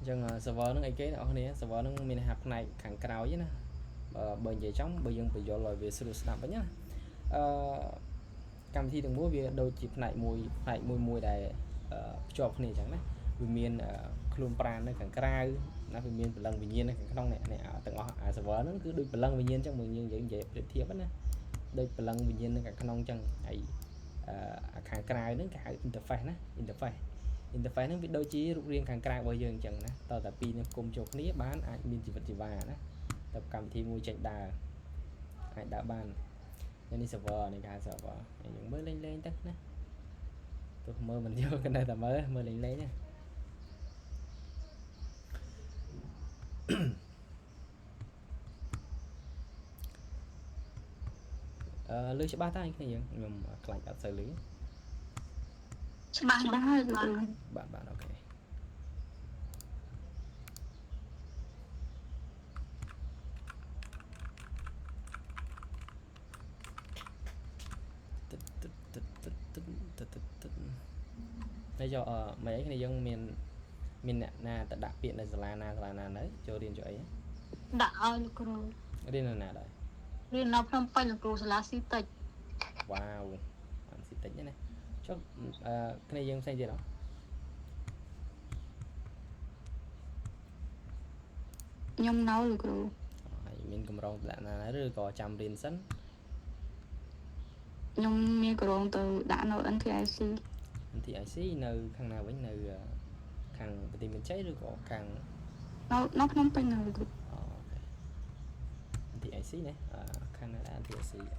Chẳng server nó ấy cái đó này server nó mình học này khẳng cao chứ nè bởi vậy trong bây giờ bây giờ lời về sự snap nhá cam thi từng múa về đôi chịp này mùi đại cho này chẳng đấy vì miền khuôn pran nó khẳng cao nó vì miền lần vì nhiên này khẳng trong này từng server nó cứ đôi lần vì nhiên trong mình như vậy để thiếp á đôi lần vì nhiên nó khẳng trong chẳng ấy khẳng cao nó cả interface nó biết đôi chí rút riêng kháng cao bây giờ chẳng nè tao tập pin cùng chụp ní bán ai min chỉ vật chỉ vàng đó tập cầm thi mua chạy đà ai đã ban nên đi server này cả server những mới lên tất nè tôi mơ mình vô cái này là mới mơ lên nha lưới sẽ ba tay cái gì nhầm lại ở xử lý bạn ok đây cho mấy cái này dân miền nè đặc biệt là na đấy cho điền cho ấy đã rồi điền là nè đấy điền nó không phải là cรูlà si tịch wow anh si tịch nhé này cho cái này dân xây gì đó nhung nấu được rồi mình cầm rong đã là rồi có trăm điền sẵn nhung mi cਰੂ từ đã nấu ăn thì ai xí nơi khang nào với nơi khang thì mình cháy rồi có khang nó không phải nơi được thì ai xí này khang là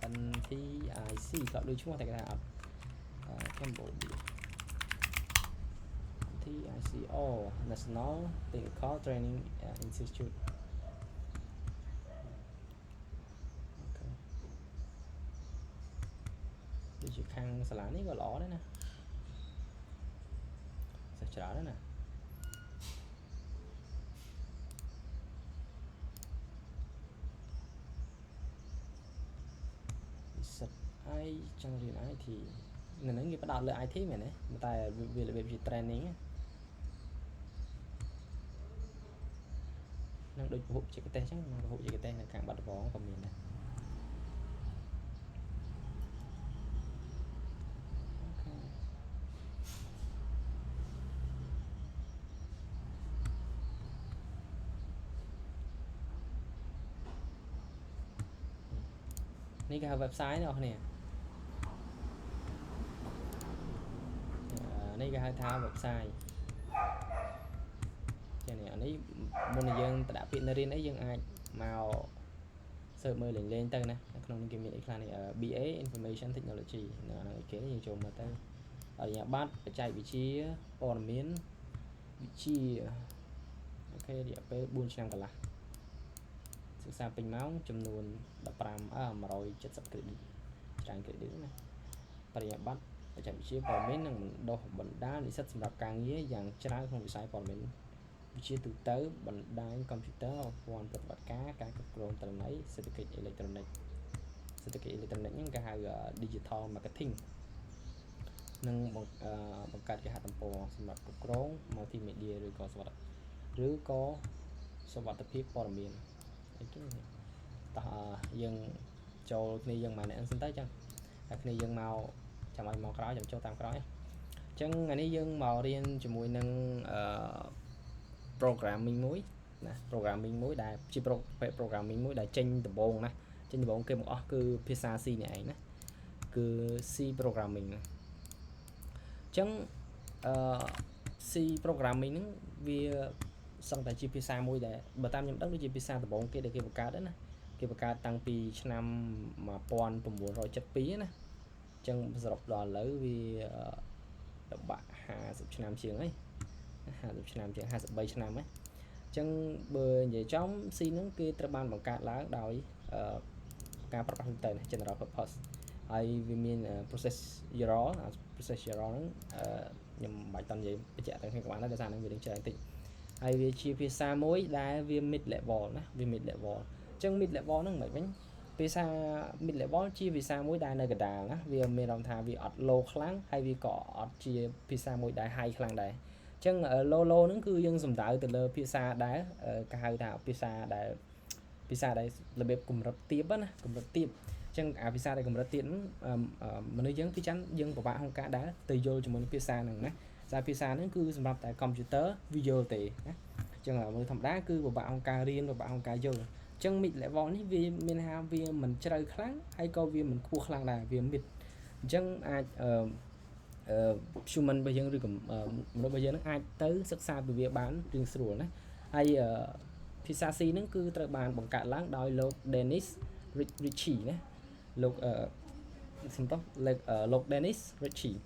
anh thì ai xí có đôi chúng ta cái nào Cambodia thì ai xí National Technical Training Institute thì chỉ khang xả lá này có lỏ đấy nè sẽ trả đó nè sật ai trong riêng ai thì nên nó nghiệp bắt đầu lại ai thế mày đấy mà tại vì là việc training nó được hỗ trợ cái tên chắc nó hỗ trợ cái tên là càng bắt bó của mình nàyนี่ก็website nào nèนี่ก็thao website cho này ở đây môn này dân đã biết nơi ấy dân ai màu sợ mơ lên tên nè không cái miệng này ở BA Information Technology là cái gì chồng mà tên ở nhà bát phải chạy vị trí còn miếng vị trí ok địa p 4 năm cả làศึกษาเป็นม้าจำนวนมาrồi chất sắp credit trang credit này បរិយាប័ត្របច្ចេកវិទ្យាព័ត៌មាននិងបណ្ដុះបណ្ដាលនិស្សិតសម្រាប់ការងារយ៉ាងច្រើនក្នុងវិស័យព័ត៌មានវិទ្យាទូទៅបណ្ដាញកុំព្យូទ័រព័ន្ធប្រតិបត្តិការការគ្រប់គ្រងទិន្នន័យសេដ្ឋកិច្ចអេឡិចត្រូនិកហ្នឹងគេហៅ digital marketing និងបង្កើតគេហទំព័រសម្រាប់គ្រប់គ្រង multimedia ឬក៏សុវត្ថិភាពព័ត៌មានអីគេតោះយើងចូលគ្នាយើងមកអ្នកសិនទៅចឹងតែគ្នាយើងមកចាំឲ្យមកក្រោយចាំចូលតាមក្រោយអញ្ចឹងថ្ងៃនេះយើងមករៀនជាមួយនឹងprogramming មួយណា programming មួយដែលជា programming មួយដែលចេញដំបូងណាចេញដំបូងគេមកអស់គឺភាសា C នេះឯងណាគឺ C programming ណាអញ្ចឹងC programming ហ្នឹងវាសឹងតែជាភាសាមួយដែលបើតាមខ្ញុំដឹងដូចជាភាសាដំបូងគេដែលគេបង្កើតហ្នឹងណាគេបង្កើតតាំងពីឆ្នាំ1972ណាចឹងសរុបដល់ឥឡូវវាបាក់50ឆ្នាំជាងហើយ50ឆ្នាំជាង53ឆ្នាំហ្នឹងចឹងបើនិយាយចំ C ហ្នឹងគេត្រូវបានបង្កើតឡើងដោយការប្រើប្រាស់ទៅ general purpose ហើយវាមាន procedural ហ្នឹងខ្ញុំមិនបាច់តនិយាយបញ្ជាក់ទាំងគ្នាក៏បានដែរដោយសារហ្នឹងវានឹងច្រើនតិចហើយវាជាភាសាមួយដែលវា mid level ណាវា mid level ចឹង mid level ហ្នឹងមិនវិញភាសា mid level ជាភាសាមួយដែលនៅកណ្ដាលណាវាមានន័យថាវាអត់ low ខ្លាំងហើយវាក៏អត់ជាភាសាមួយដែល high ខ្លាំងដែរ ចឹង low ហ្នឹងគឺយើងសំដៅទៅលើភាសាដែលគេហៅថាភាសាដែលរបៀបកម្រិតទាបណាកម្រិតទាបចឹងអាភាសាដែលកម្រិតទាបហ្នឹងមនុស្សយើងពីចាំយើងពិបាកក្នុងការដែលទៅយល់ជាមួយនឹងភាសាហ្នឹងណាភាសាហ្នឹងគឺសម្រាប់តែ computer វាយល់ទេណាចឹងមនុស្សធម្មតាគឺពិបាកក្នុងការរៀនពិបាកក្នុងការយល់ចឹង mid level នេះវាមានថាវាមិនជ្រៅខ្លាំងហើយក៏វាមិនខ្ពស់ខ្លាំងដែរវា mid អញ្ចឹងអាចhuman របស់យើងឬក៏មនុស្សរបស់យើងនឹងអាចទៅសិក្សាពីវាបានរៀងស្រួលណាហើយភាសា C ហ្នឹងគឺត្រូវបានបង្កើតឡើងដោយលោក Dennis Ritchie ណាលោកសំដៅលោក Dennis Ritchie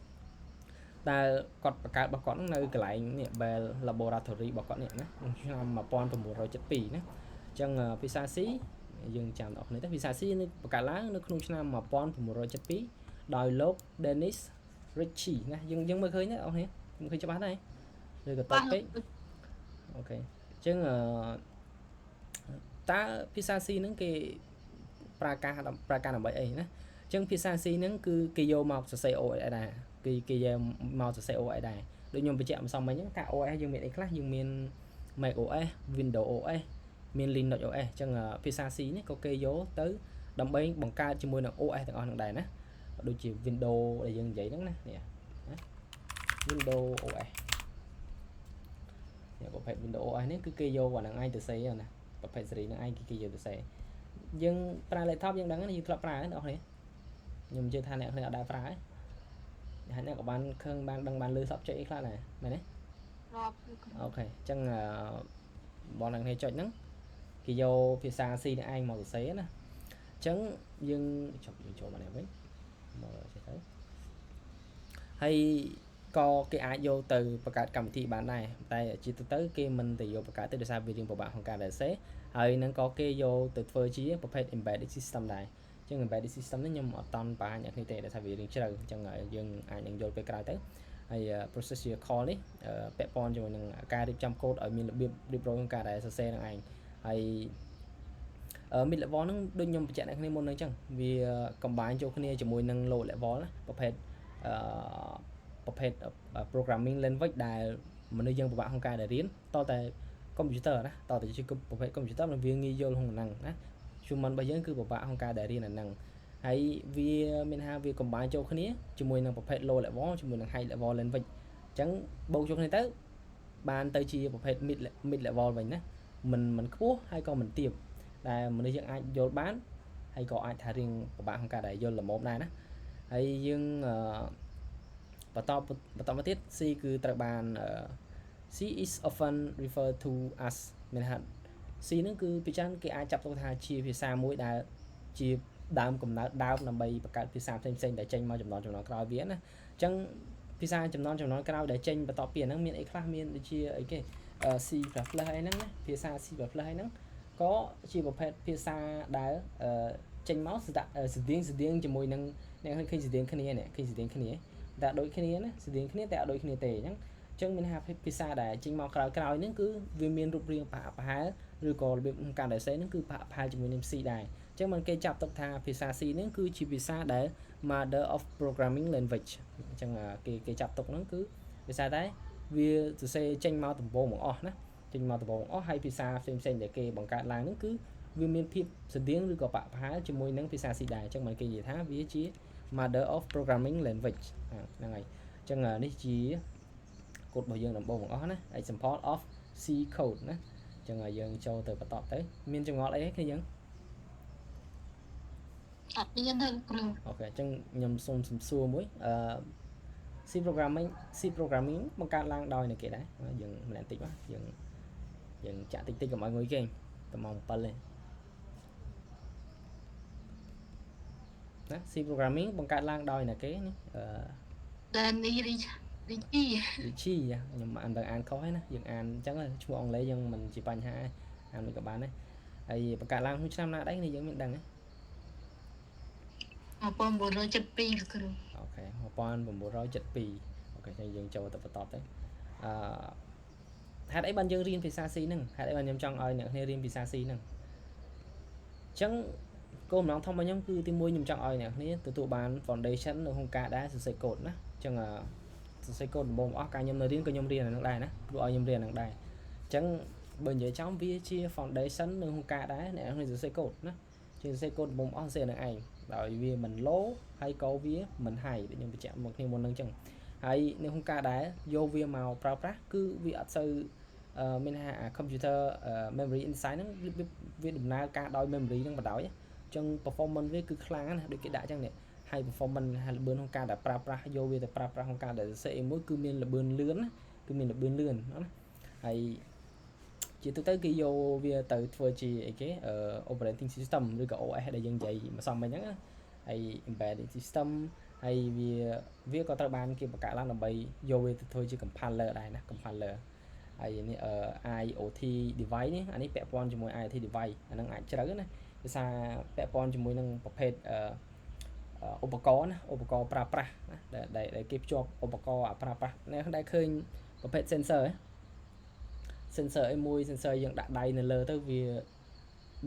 ដែលគាត់បង្កើតរបស់គាត់នៅកន្លែងនេះ Bell Laboratory របស់គាត់នេះណាក្នុងឆ្នាំ1972ណាអញ្ចឹងភាសា C យើងចាំដល់គ្នាទៅភាសា C នេះបង្កើតឡើងនៅក្នុងឆ្នាំ1972ដោយលោក Dennis Ritchie ណាយើងមើលឃើញទេអស់គ្នាមើលឃើញច្បាស់ដែរឬក៏តបពេកអូខេអញ្ចឹងតើភាសា C ហ្នឹងគេប្រើការដើម្បីអីណាអញ្ចឹងភាសា C ហ្នឹងគឺគេយកមកសរសេរ OS ដែរគេយកមកសរសេរ OS ដែរដូចខ្ញុំបញ្ជាក់ម្សិលមិញហ្នឹងការ OS យើងមានអីខ្លះយើងមាន Mac OS Windows OS មាន Linux OS អញ្ចឹងភាសា C នេះក៏គេយកទៅដើម្បីបង្កើតជាមួយនឹង OS ទាំងអស់ហ្នឹងដែរណាដូចជា Windows ដែលយើងនិយាយហ្នឹងណានេះ Windows OS នេះប្រភេទ Windows OS នេះគឺគេយកអាហ្នឹងឯងទៅសេណាប្រភេទស៊េរីហ្នឹងឯងគេយកទៅសេយើងប្រើ laptop យើងដឹងណាយើងធ្លាប់ប្រើណាបងប្អូនខ្ញុំនិយាយថាអ្នកគ្នាអត់ដែរប្រើទេហើយអ្នកក៏បានឃើញបានដឹងបានលើ subject អីខ្លះដែរមែនទេអូខេអញ្ចឹងបងអ្នកគ្នាចុចហ្នឹងគេយកភាសា C នេះឯងមកសរសេរណាអញ្ចឹងយើងចូលមកនេះវិញមកចេះទៅហើយក៏គេអាចយកទៅបង្កើតកម្មវិធីបានដែរតែជាទូទៅគេមិនទៅយកបង្កើតទេដោយសារវារៀងពិបាកក្នុងការសរសេរហើយនឹងក៏គេយកទៅធ្វើជាប្រភេទ embedded system ដែរអញ្ចឹង embedded system នេះខ្ញុំអត់តន់បានអ្នកគ្នាទេដោយសារវារៀងជ្រៅអញ្ចឹងយើងអាចនឹងយល់ពេលក្រោយទៅហើយ procedure call នេះពាក់ព័ន្ធជាមួយនឹងការរៀបចំកូដឲ្យមានរបៀបរៀបរយក្នុងការដែលសរសេរនឹងឯងហើយ mid level ហ្នឹងដូចខ្ញុំបញ្ជាក់អ្នកគ្នាមុនហ្នឹងអញ្ចឹងវា combine ចូលគ្នាជាមួយនឹង low level ណាប្រភេទprogramming language ដែលមនុស្សយើងពិបាកក្នុងការដែលរៀនតតែ computer ណាតតែជាប្រភេទ computer มันវាងាយយល់ក្នុងហ្នឹងណា human របស់យើងគឺពិបាកក្នុងការដែលរៀនអាហ្នឹងហើយវាមានថាវា combine ចូលគ្នាជាមួយនឹងប្រភេទ low level ជាមួយនឹង high level language អញ្ចឹងបូកចូលគ្នាទៅបានទៅជាប្រភេទ mid level វិញណាមិនខ្ពស់ហើយក៏មិនទាបដែលមនុស្សយើងអាចយល់បានហើយក៏អាចថារៀងពិបាកក្នុងការដែលយល់ល្មមដែរណាហើយយើងបន្តមកទៀត C គឺត្រូវបាន C is often referred to as មានថា C ហ្នឹងគឺពីច្រើនគេអាចចាប់ទុកថាជាភាសាមួយដែលជាដើមកំណើតដើមដើម្បីបង្កើតភាសាផ្សេងៗដែលចេញមកចំណងក្រោយវាណាអញ្ចឹងភាសាចំណងក្រោយដែលចេញបន្តពីហ្នឹងមានអីខ្លះមានដូចជាអីគេ C++ អីហ្នឹងណាភាសា C++ អីហ្នឹងក៏ជាប្រភេទភាសាដែលចេញមកស្តៀងជាមួយនឹងអ្នកឃើញស្តៀងគ្នានេះឃើញស្តៀងគ្នាតែដូចគ្នាណាស្តៀងគ្នាតែអត់ដូចគ្នាទេអញ្ចឹងមានថាភាសាដែលចេញមកក្រោយហ្នឹងគឺវាមានរូបរាងប្រហែលឬក៏របៀបការដែលសេហ្នឹងគឺប្រហែលជាមួយនឹង C ដែរអញ្ចឹងมันគេចាប់ទុកថាភាសា C ហ្នឹងគឺជាភាសាដែល mother of programming language អញ្ចឹងគេចាប់ទុកហ្នឹងគឺភាសាដែរវាសរសេរចេញមកដំបូងបង្អស់ណាចេញមកដំបូងអស់ហើយភាសាផ្សេងដែលគេបង្កើតឡើងហ្នឹងគឺវាមានភាពស្តៀងឬក៏ប្រហែលជាមួយនឹងភាសា C ដែរអញ្ចឹងมันគេនិយាយថាវាជា mother of programming language ហ្នឹងហើយអញ្ចឹងនេះជាកូដរបស់យើងដំបូងបង្អស់ណា example of C code ណាអញ្ចឹងយើងចូលទៅបន្តទៅមានចម្ងល់អីគ្នាយើងអត់មានទេគ្រូអូខេអញ្ចឹងខ្ញុំសូមសំសួរមួយC programming បង្កើតឡើងដោយអ្នកគេដែរយើងម្នាក់តិចមកយើងចាក់តិចកុំឲ្យងុយគេតែម៉ោង7ទេណា C programming បង្កើតឡើងដោយអ្នកគេនេះDanny Ritchie ខ្ញុំអានខុសហើយណាយើងអានអញ្ចឹងឈ្មោះអង់គ្លេសយើងមិនជាបញ្ហាអានមិនក៏បានដែរហើយបង្កើតឡើងក្នុងឆ្នាំណាដែរនេះយើងមានដឹងទេ1972គ្រូអូខេ1972អូខេហើយយើងចូលទៅបន្តទៅហេតុអីបានយើងរៀនភាសា C ហ្នឹងហេតុអីបានខ្ញុំចង់ឲ្យអ្នកគ្នារៀនភាសា C ហ្នឹងអញ្ចឹងគោលបំណងធំរបស់ខ្ញុំគឺទី1ខ្ញុំចង់ឲ្យអ្នកគ្នាទទួលបាន foundation នៅក្នុងការដែលសរសេរកូដណាអញ្ចឹងសរ សរសេរកូដដំបូងអស់ការខ្ញុំនៅរៀនក៏ខ្ញុំរៀនអានឹងដែរណាព្រោះឲ្យខ្ញុំរៀនអានឹងដែរអញ្ចឹងបើនិយាយចំវាជា foundation នៅក្នុងការដែរអ្នកនរសរសេរកូដណាជាសរសេរកូដដំបូងអស់សរសេរនឹងឯងដោយវាមិន low ហើយក៏វាមិន high ដូចខ្ញុំបញ្ជាក់មកគ្នាមុនហ្នឹងអញ្ចឹងហើយនៅក្នុងការដែរយកវាមកប្រើប្រាស់គឺវាអត់សូវមានថា computer memory inside ហ្នឹងវាដំណើរការដោយ memory ហ្នឹងបណ្ដោយអញ្ចឹង performance វាគឺខ្លាំងណាស់ដូចគេដាក់អញ្ចឹងនេះហើយ performance ហើយល្បឿនក្នុងការដែលប្រើប្រាស់យកវាទៅប្រើប្រាស់ក្នុងការដែលសរសេរអីមួយគឺមានល្បឿនលឿនណាគឺមានល្បឿនលឿនណាហើយជាទូទៅគេយកវាទៅធ្វើជាអីគេoperating system ឬក៏ OS ដែលយើងនិយាយម្សិលមិញហ្នឹងណាហើយ embedded system ហើយវាក៏ត្រូវបានគេបង្កើតឡើងដើម្បីយកវាទៅធ្វើជា compiler ដែរណា compiler ហើយនេះIoT device នេះអានេះពាក់ព័ន្ធជាមួយ IoT device អាហ្នឹងអាចជ្រៅណាភាសាពាក់ព័ន្ធជាមួយនឹងប្រភេទឧបករណ៍ណាឧបករណ៍ប្រើប្រាស់ណាដែលគេភ្ជាប់ឧបករណ៍ប្រើប្រាស់នេះដែលឃើញប្រភេទ sensor sensor អីមួយ sensor យើងដាក់ដៃនៅលើទៅវា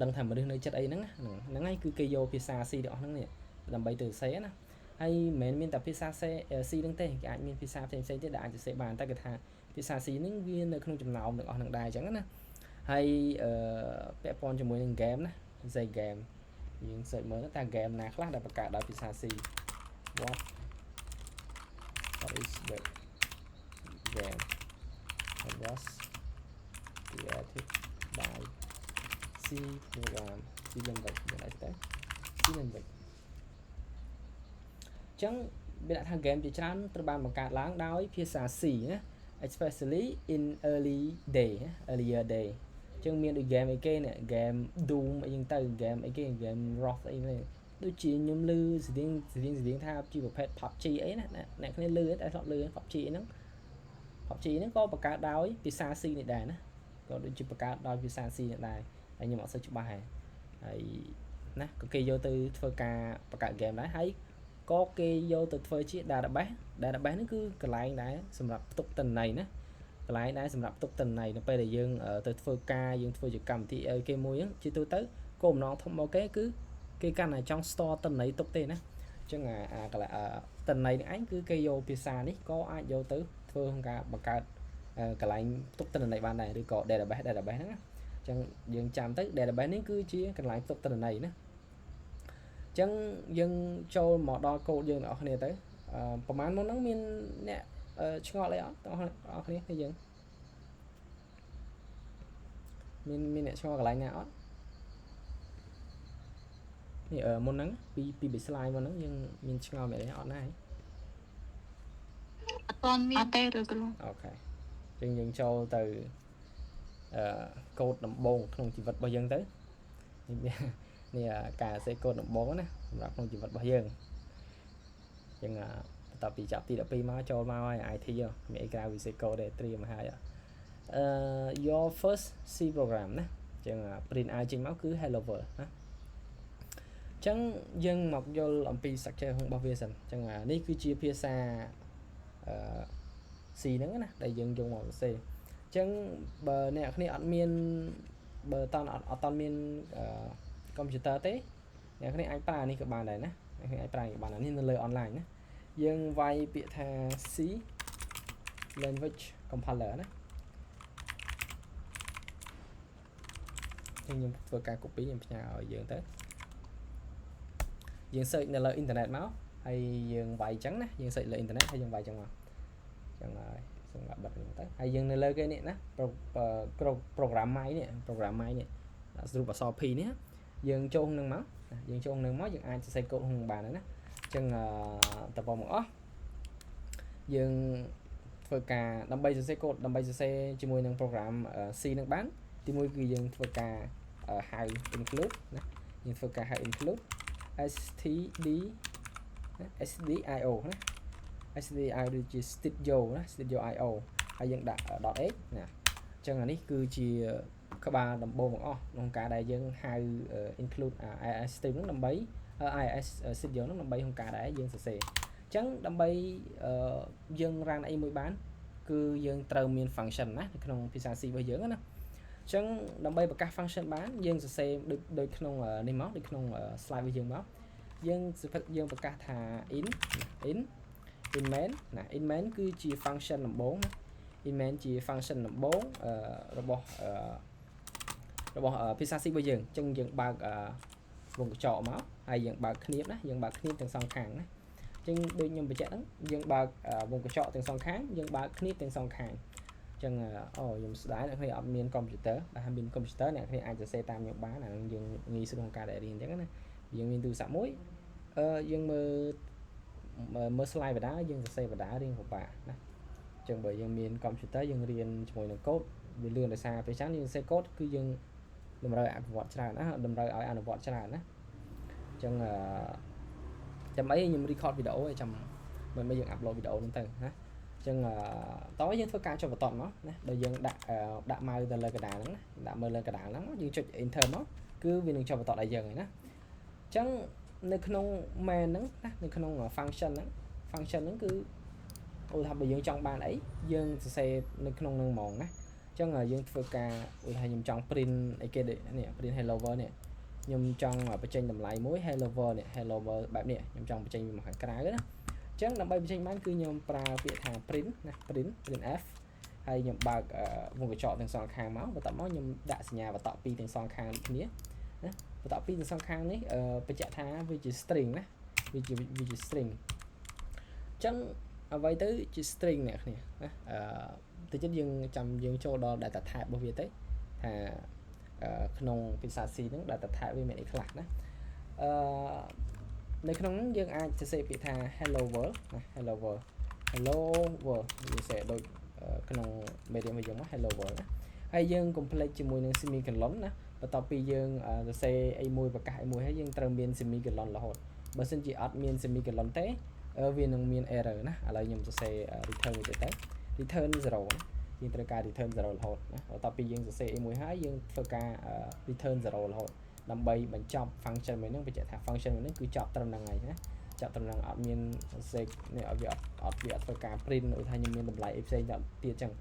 ដឹងថាមនុស្សនៅចិត្តអីហ្នឹងហ្នឹងហើយគឺគេយកភាសា C ទាំងអស់ហ្នឹងនេះដើម្បីទៅសរសេរណាហើយមិនមែនមានតែភាសា C ហ្នឹងទេគេអាចមានភាសាផ្សេងៗទៀតដែលអាចសរសេរបានតែគេថាភាសា C ហ្នឹងវានៅក្នុងចំណោមទាំងអស់ហ្នឹងដែរអញ្ចឹងណាហើយពាក់ព័ន្ធជាមួយនឹង game ណាសរសេរ game យើង search មើលថា game ណាខ្លះដែលបង្កើតដោយភាសា C what is the game that was created by C program C language យ៉ាងណាទៅ C language ចឹងវាដាក់ថា game ជាច្រើនត្រូវបានបង្កើតឡើងដោយភាសា C ណា especially in earlier day ចឹងមានដូច game អីគេនេះ game Doom អីចឹងទៅ game អីគេ game Rock អីនេះដូចជាខ្ញុំឮស្តៀងថាជាប្រភេទ PUBG អីណាអ្នកគ្នាឮតែធ្លាប់ឮ PUBG ហ្នឹងក៏បង្កើតដោយភាសា C នេះដែរណាក៏ដូចជាបង្កើតដោយភាសា C នេះដែរហើយខ្ញុំអត់សូវច្បាស់ហើយណាក៏គេយកទៅធ្វើការបង្កើត game ដែរហើយក៏គេយកទៅធ្វើជា database ហ្នឹងគឺកន្លែងដែរសម្រាប់ផ្ទុកទិន្នន័យណាកន្លែងដែរសម្រាប់ផ្ទុកទិន្នន័យនៅពេលដែលយើងទៅធ្វើការយើងធ្វើជាកម្មវិធីអីគេមួយហ្នឹងជាទូទៅគោលបំណងធំមកគេគឺគេកាន់តែចង់ store ទិន្នន័យទុកទេណាអញ្ចឹងទិន្នន័យនេះឯងគឺគេយកភាសានេះក៏អាចយកទៅធ្វើក្នុងការបង្កើតកន្លែងផ្ទុកទិន្នន័យបានដែរឬក៏ database ហ្នឹងណាអញ្ចឹងយើងចាំទៅ database នេះគឺជាកន្លែងផ្ទុកទិន្នន័យណាអញ្ចឹងយើងចូលមកដល់កូដយើងទាំងអស់គ្នាទៅប្រហែលមុនហ្នឹងមានអ្នកឆ្ងល់អីអត់ទាំងអស់គ្នាគឺយើងមានអ្នកឆ្ងល់កន្លែងណាអត់នេះមុនហ្នឹងពី slide មុនហ្នឹងយើងមានឆ្ងល់មែនទេអត់ណាហ៎អត់ទាន់មានទេឬគ្រូអូខេអញ្ចឹងយើងចូលទៅកូដដំបូងក្នុងជីវិតរបស់យើងទៅនេះការសរសេរកូដដំបូងណាសម្រាប់ក្នុងជីវិតរបស់យើងអញ្ចឹងបន្ទាប់ពីចាប់ទី12មកចូលមកហើយ IT មានអីក្រៅវិស័យកូដទេត្រៀមហើយyour first C program ណាអញ្ចឹង print out ចេញមកគឺ hello world ណាអញ្ចឹងយើងមកយល់អំពី structure របស់វាសិនអញ្ចឹងនេះគឺជាភាសា C ហ្នឹងណាដែលយើងយកមកសរសេរអញ្ចឹងបើអ្នកគ្នាអត់មានបើអត់មានកុំព្យូទ័រទេអ្នកគ្នាអាចប្រើនេះក៏បានដែរណាអ្នកគ្នាអាចប្រើនេះបាននេះនៅលើ online ណាយើងវាយពាក្យថា C language compiler ណាខ្ញុំធ្វើការ copy ខ្ញុំផ្ញើឲ្យយើងទៅយើង search នៅលើ internet មកហើយយើងវាយអញ្ចឹងណាយើង search លើ internet ហើយយើងវាយអញ្ចឹងមកអញ្ចឹងហើយសូមបិទនេះទៅហើយយើងនៅលើគេនេះណា program my នេះដាក់ស្រូបអក្សរ P នេះយើងចូលនឹងមកយើងអាចសរសេរកូដក្នុងបានហើយណាអញ្ចឹងតបមកអស់យើងធ្វើការដើម្បីសរសេរកូដដើម្បីសរសេរជាមួយនឹង program C នឹងបានទីមួយគឺយើងធ្វើការហៅ include ណាយើងធ្វើការហៅ include stdio ណា stdio ដូចជា studio ណា studio io ហើយយើងដាក់ .h ណាអញ្ចឹងអានេះគឺជាក្បាលដំបូងទាំងអស់ក្នុងការដែលយើងហៅ include IIS stream ហ្នឹងដើម្បី IIS studio ហ្នឹងដើម្បីក្នុងការដែលយើងសរសេរអញ្ចឹងដើម្បីយើង run អីមួយបានគឺយើងត្រូវមាន function ណានៅក្នុងភាសា C របស់យើងណាអញ្ចឹងដើម្បីប្រកាស function បានយើងសរសេរដូចក្នុងនេះមកដូចក្នុង slide របស់យើងមកយើងប្រកាសថា in in main ណា in main គឺជា function ដំបូងណា in main ជា function ដំបូងរបស់ភាសា C របស់យើងអញ្ចឹងយើងបើកវងកញ្ចក់មកហើយយើងបើកគ្នាបណាយើងបើកគ្នាទាំងសងខាងណាអញ្ចឹងដូចខ្ញុំបញ្ជាក់ហ្នឹងយើងបើកវងកញ្ចក់ទាំងសងខាងយើងបើកគ្នាទាំងសងខាងអញ្ចឹងខ្ញុំស្ដាយអ្នកគ្នាអត់មានកុំព្យូទ័រតែហើយកុំព្យូទ័រអ្នកគ្នាអាចសរសេរតាមខ្ញុំបានអានឹងយើងងាយស្រួលក្នុងការរៀនអញ្ចឹងណាយើងមានទូរស័ព្ទមួយយើងមើល slide បដាយើងសរសេរបដារៀងពិបាកណាអញ្ចឹងបើយើងមានកុំព្យូទ័រយើងរៀនជាមួយនឹងកូដវាលឿនដោយសារពេលច្រើនយើងសរសេរកូដគឺយើងតម្រូវអនុវត្តច្រើនណាតម្រូវឲ្យអនុវត្តច្រើនណាអញ្ចឹងចាំអីខ្ញុំ record វីដេអូឲ្យចាំមិនយើង upload វីដេអូហ្នឹងទៅណាអញ្ចឹងតោះយើងធ្វើការចុះបន្តមកណាដល់យើងដាក់ម៉ៅទៅលើកណ្ដាលហ្នឹងណាដាក់មើលលើកណ្ដាលហ្នឹងយើងចុច enter មកគឺវានឹងចុះបន្តឲ្យយើងហើយណាអញ្ចឹងនៅក្នុង main ហ្នឹងណានៅក្នុង function ហ្នឹងគឺឧទាហរណ៍បើយើងចង់បានអីយើងសរសេរនៅក្នុងហ្នឹងហ្មងណាអញ្ចឹងយើងធ្វើការឧទាហរណ៍ខ្ញុំចង់ print អីគេនេះ print hello world នេះខ្ញុំចង់បញ្ចេញតម្លៃមួយ hello world នេះ hello world បែបនេះខ្ញុំចង់បញ្ចេញវាមកខាងក្រៅណាអញ្ចឹងដើម្បីបញ្ចេញបានគឺខ្ញុំប្រើពាក្យថា print ណា print f ហើយខ្ញុំបើកវងកញ្ចក់ទាំងសងខាងមកបន្ទាប់មកខ្ញុំដាក់សញ្ញាបន្តពីរទាំងសងខាងគ្នាណាបន្តពីរទាំងសងខាងនេះបញ្ជាក់ថាវាជា string ណាវាជា string អញ្ចឹងអ្វីទៅជា string អ្នកគ្នាណាតិចទៀតយើងចូលដល់ data type របស់វាទៅថាក្នុងភាសា C ហ្នឹង data type វាមានអីខ្លះណានៅក្នុងហ្នឹងយើងអាចសរសេរពាក្យថា hello world ណា hello world វាសរសេរដូចក្នុង medium របស់យើងមក hello world ណាហើយយើង complete ជាមួយនឹង semicolon ណាបន្ទាប់ពីយើងសរសេរអីមួយប្រកាសអីមួយហើយយើងត្រូវមាន semicolon រហូតបើសិនជាអត់មាន semicolon ទេវានឹងមាន error ណាឥឡូវខ្ញុំសរសេរ return មួយទៅ return 0 ណាយើងត្រូវការ return 0 រហូតណាបន្ទាប់ពីយើងសរសេរអីមួយហើយយើងធ្វើការ return 0 រហូតដើម្បីបញ្ចប់ function មួយហ្នឹងបញ្ជាក់ថា function មួយហ្នឹងគឺចប់ត្រឹមហ្នឹងហើយណាចប់ត្រឹមហ្នឹងអត់មានសរសេរនេះវាអត់ធ្វើការ print ដូចថាខ្ញុំមានតម្លៃអីផ្សេងទៀតចឹង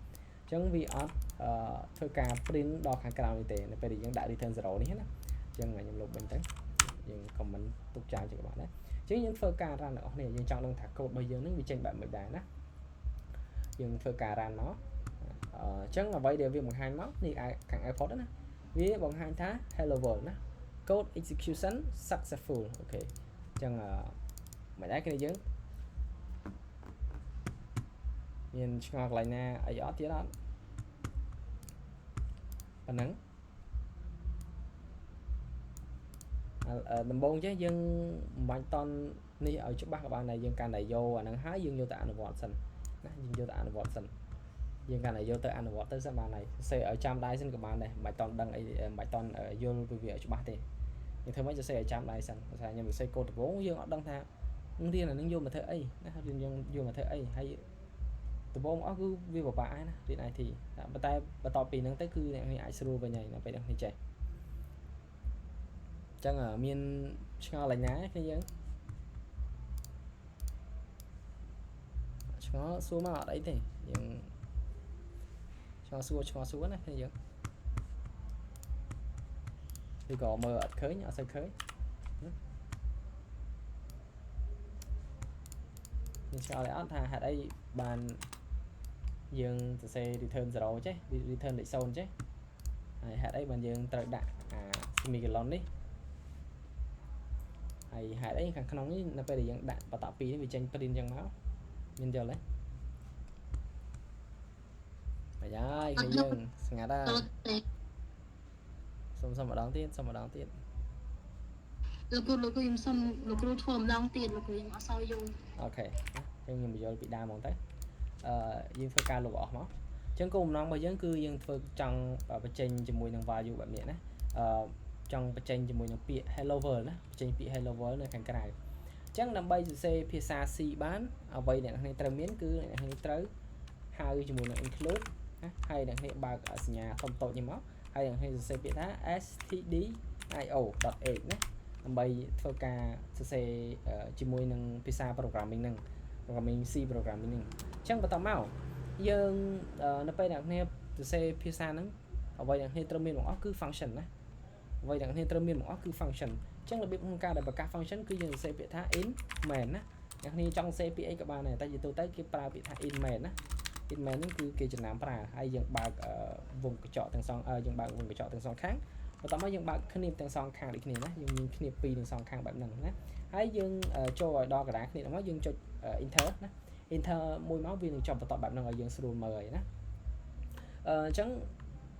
អញ្ចឹងវាអត់ធ្វើការ print ដល់ខាងក្រៅនេះទេនៅពេលដែលយើងដាក់ return 0 នេះណាអញ្ចឹងខ្ញុំលុបវិញទៅយើង comment ទុកចោលចឹងក៏បានដែរអញ្ចឹងយើងធ្វើការ run របស់នេះយើងចង់ដឹងថា code របស់យើងហ្នឹងវាចេញបែបមិនដែរណាយើងធ្វើការ run មកអញ្ចឹងអ្វីដែលវាបង្ហាញមកនេះខាង output ណាវាបង្ហាញថា hello world ណា code execution successful អូខេអញ្ចឹងមិនដែរគ្នាយើងមានឆ្ងល់កន្លែងណាអីអត់ទៀតអត់ប៉ុណ្ណឹងដំបូងចេះយើងមិនបាច់តន់នេះឲ្យច្បាស់ក៏បានដែរយើងកាន់តែយកអាហ្នឹងហើយយើងយកទៅអនុវត្តសិនណាយើងយកទៅអនុវត្តសិនយើងកាន់តែយកទៅអនុវត្តទៅសិនបានហើយសរសេរឲ្យចាំដៃសិនក៏បានដែរមិនបាច់តន់ដឹងអីមិនបាច់តន់យល់ពីវាឲ្យច្បាស់ទេយើងធ្វើម៉េចសរសេរឲ្យចាំដៃសិនព្រោះថាខ្ញុំសរសេរកូដដំបូងយើងអត់ដឹងថារៀនអានឹងយកមកធ្វើអីណារៀនយើងយកមកធ្វើអីហើយដំបូងអស់គឺវាពិបាកហើយណារៀន IT តែបន្ទាប់ពីហ្នឹងទៅគឺអ្នកនេះអាចស្រួលវិញហើយនៅពេលនេះចេះអញ្ចឹងមានឆ្ងល់ឡើងណាគ្នាយើងឆ្ងល់សួរមកអត់អីទេយើងឆ្ងល់សួរណាគ្នាយើងឬក៏មើលអត់ឃើញអត់សូវឃើញមានឆ្ងល់អត់ថាហេតុអីបានយើងសរសេរ return 0ចេះ return លេខ0ចេះហើយហេតុអីបានយើងត្រូវដាក់semicolon នេះហើយហេតុអីខាងក្នុងនេះនៅពេលដែលយើងដាក់បន្តពីនេះវាចេញ print ចឹងមកមានយល់ទេបាយហើយគ្នាយើងស្ងាត់ហើយសុំម្ដងទៀតលោកគ្រូខ្ញុំសុំលោកគ្រូធ្វើម្ដងទៀតលោកគ្រូខ្ញុំអត់សូវយល់អូខេអញ្ចឹងខ្ញុំបញ្យល់ពីដើមហ្មងទៅយើងធ្វើការលុបអស់មកអញ្ចឹងគោលបំណងរបស់យើងគឺយើងធ្វើចង់បញ្ចេញជាមួយនឹង value បែបនេះណាចង់បញ្ចេញជាមួយនឹងពាក្យ hello world ណាបញ្ចេញពាក្យ hello world នៅខាងក្រៅអញ្ចឹងដើម្បីសរសេរភាសា C បានអ្វីអ្នកនរគ្នាត្រូវមានគឺអ្នកនរគ្នាត្រូវហៅជាមួយនឹង include ណាហើយអ្នកនរគ្នាបើកសញ្ញាធំតូចនេះមកហើយអ្នកនរគ្នាសរសេរពាក្យថា stdio.h ណាដើម្បីធ្វើការសរសេរជាមួយនឹងភាសា programming ហ្នឹង programming C programming ហ្នឹងអញ្ចឹងបន្តមកយើងនៅពេលអ្នកនរគ្នាសរសេរភាសាហ្នឹងអ្វីអ្នកនរគ្នាត្រូវមានបង្អស់គឺ function ណាអ្វីអ្នកនរគ្នាត្រូវមានបង្អស់គឺ function អញ្ចឹងរបៀបក្នុងការដែលបង្កើត function គឺយើងសរសេរពាក្យថា in main ណា អ្នកនេះចង់សេពីអីក៏បានដែរតែជាទូទៅគេប្រើពាក្យថា in main ណា in main ហ្នឹងគឺគេចំណាំប្រើហើយយើងបើកវងកញ្ចក់ទាំងសងយើងបើកវងកញ្ចក់ទាំងសងខាងបន្ទាប់មកយើងបើកគ្នាបទាំងសងខាងដូចគ្នាណាយើងមានគ្នាបពីរទាំងសងខាងបែបហ្នឹងណាហើយយើងចូលឲ្យដល់កណ្ដាលគ្នាមកយើងចុច enter ណា enter មួយមកវានឹងចប់បន្ទាប់បែបហ្នឹងឲ្យយើងស្រួលមើលហើយណាអញ្ចឹង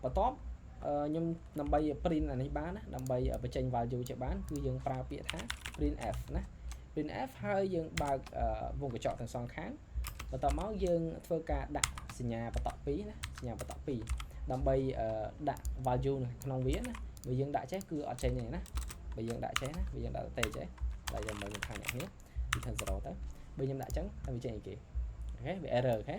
បន្ទាប់ខ្ញុំដើម្បី print អានេះបានណាដើម្បីបញ្ចេញ value ជាបានគឺយើងប្រើពាក្យថា printf ណា printf ហើយយើងបើកវងកញ្ចក់ទាំងសងខាងបន្ទាប់មកយើងធ្វើការដាក់សញ្ញាបន្ត2ណាសញ្ញាបន្ត2ដើម្បីដាក់ value នៅក្នុងវាណាបើយើងដាក់ចេះគឺអត់ចេញទេណាបើយើងដាក់ចេះណាបើយើងដាក់តែចេះតែយើងមើលខាងអ្នកនេះវាថា0ទៅបើខ្ញុំដាក់ចឹងតែវាចេញអីគេអូខេវា error អូខេ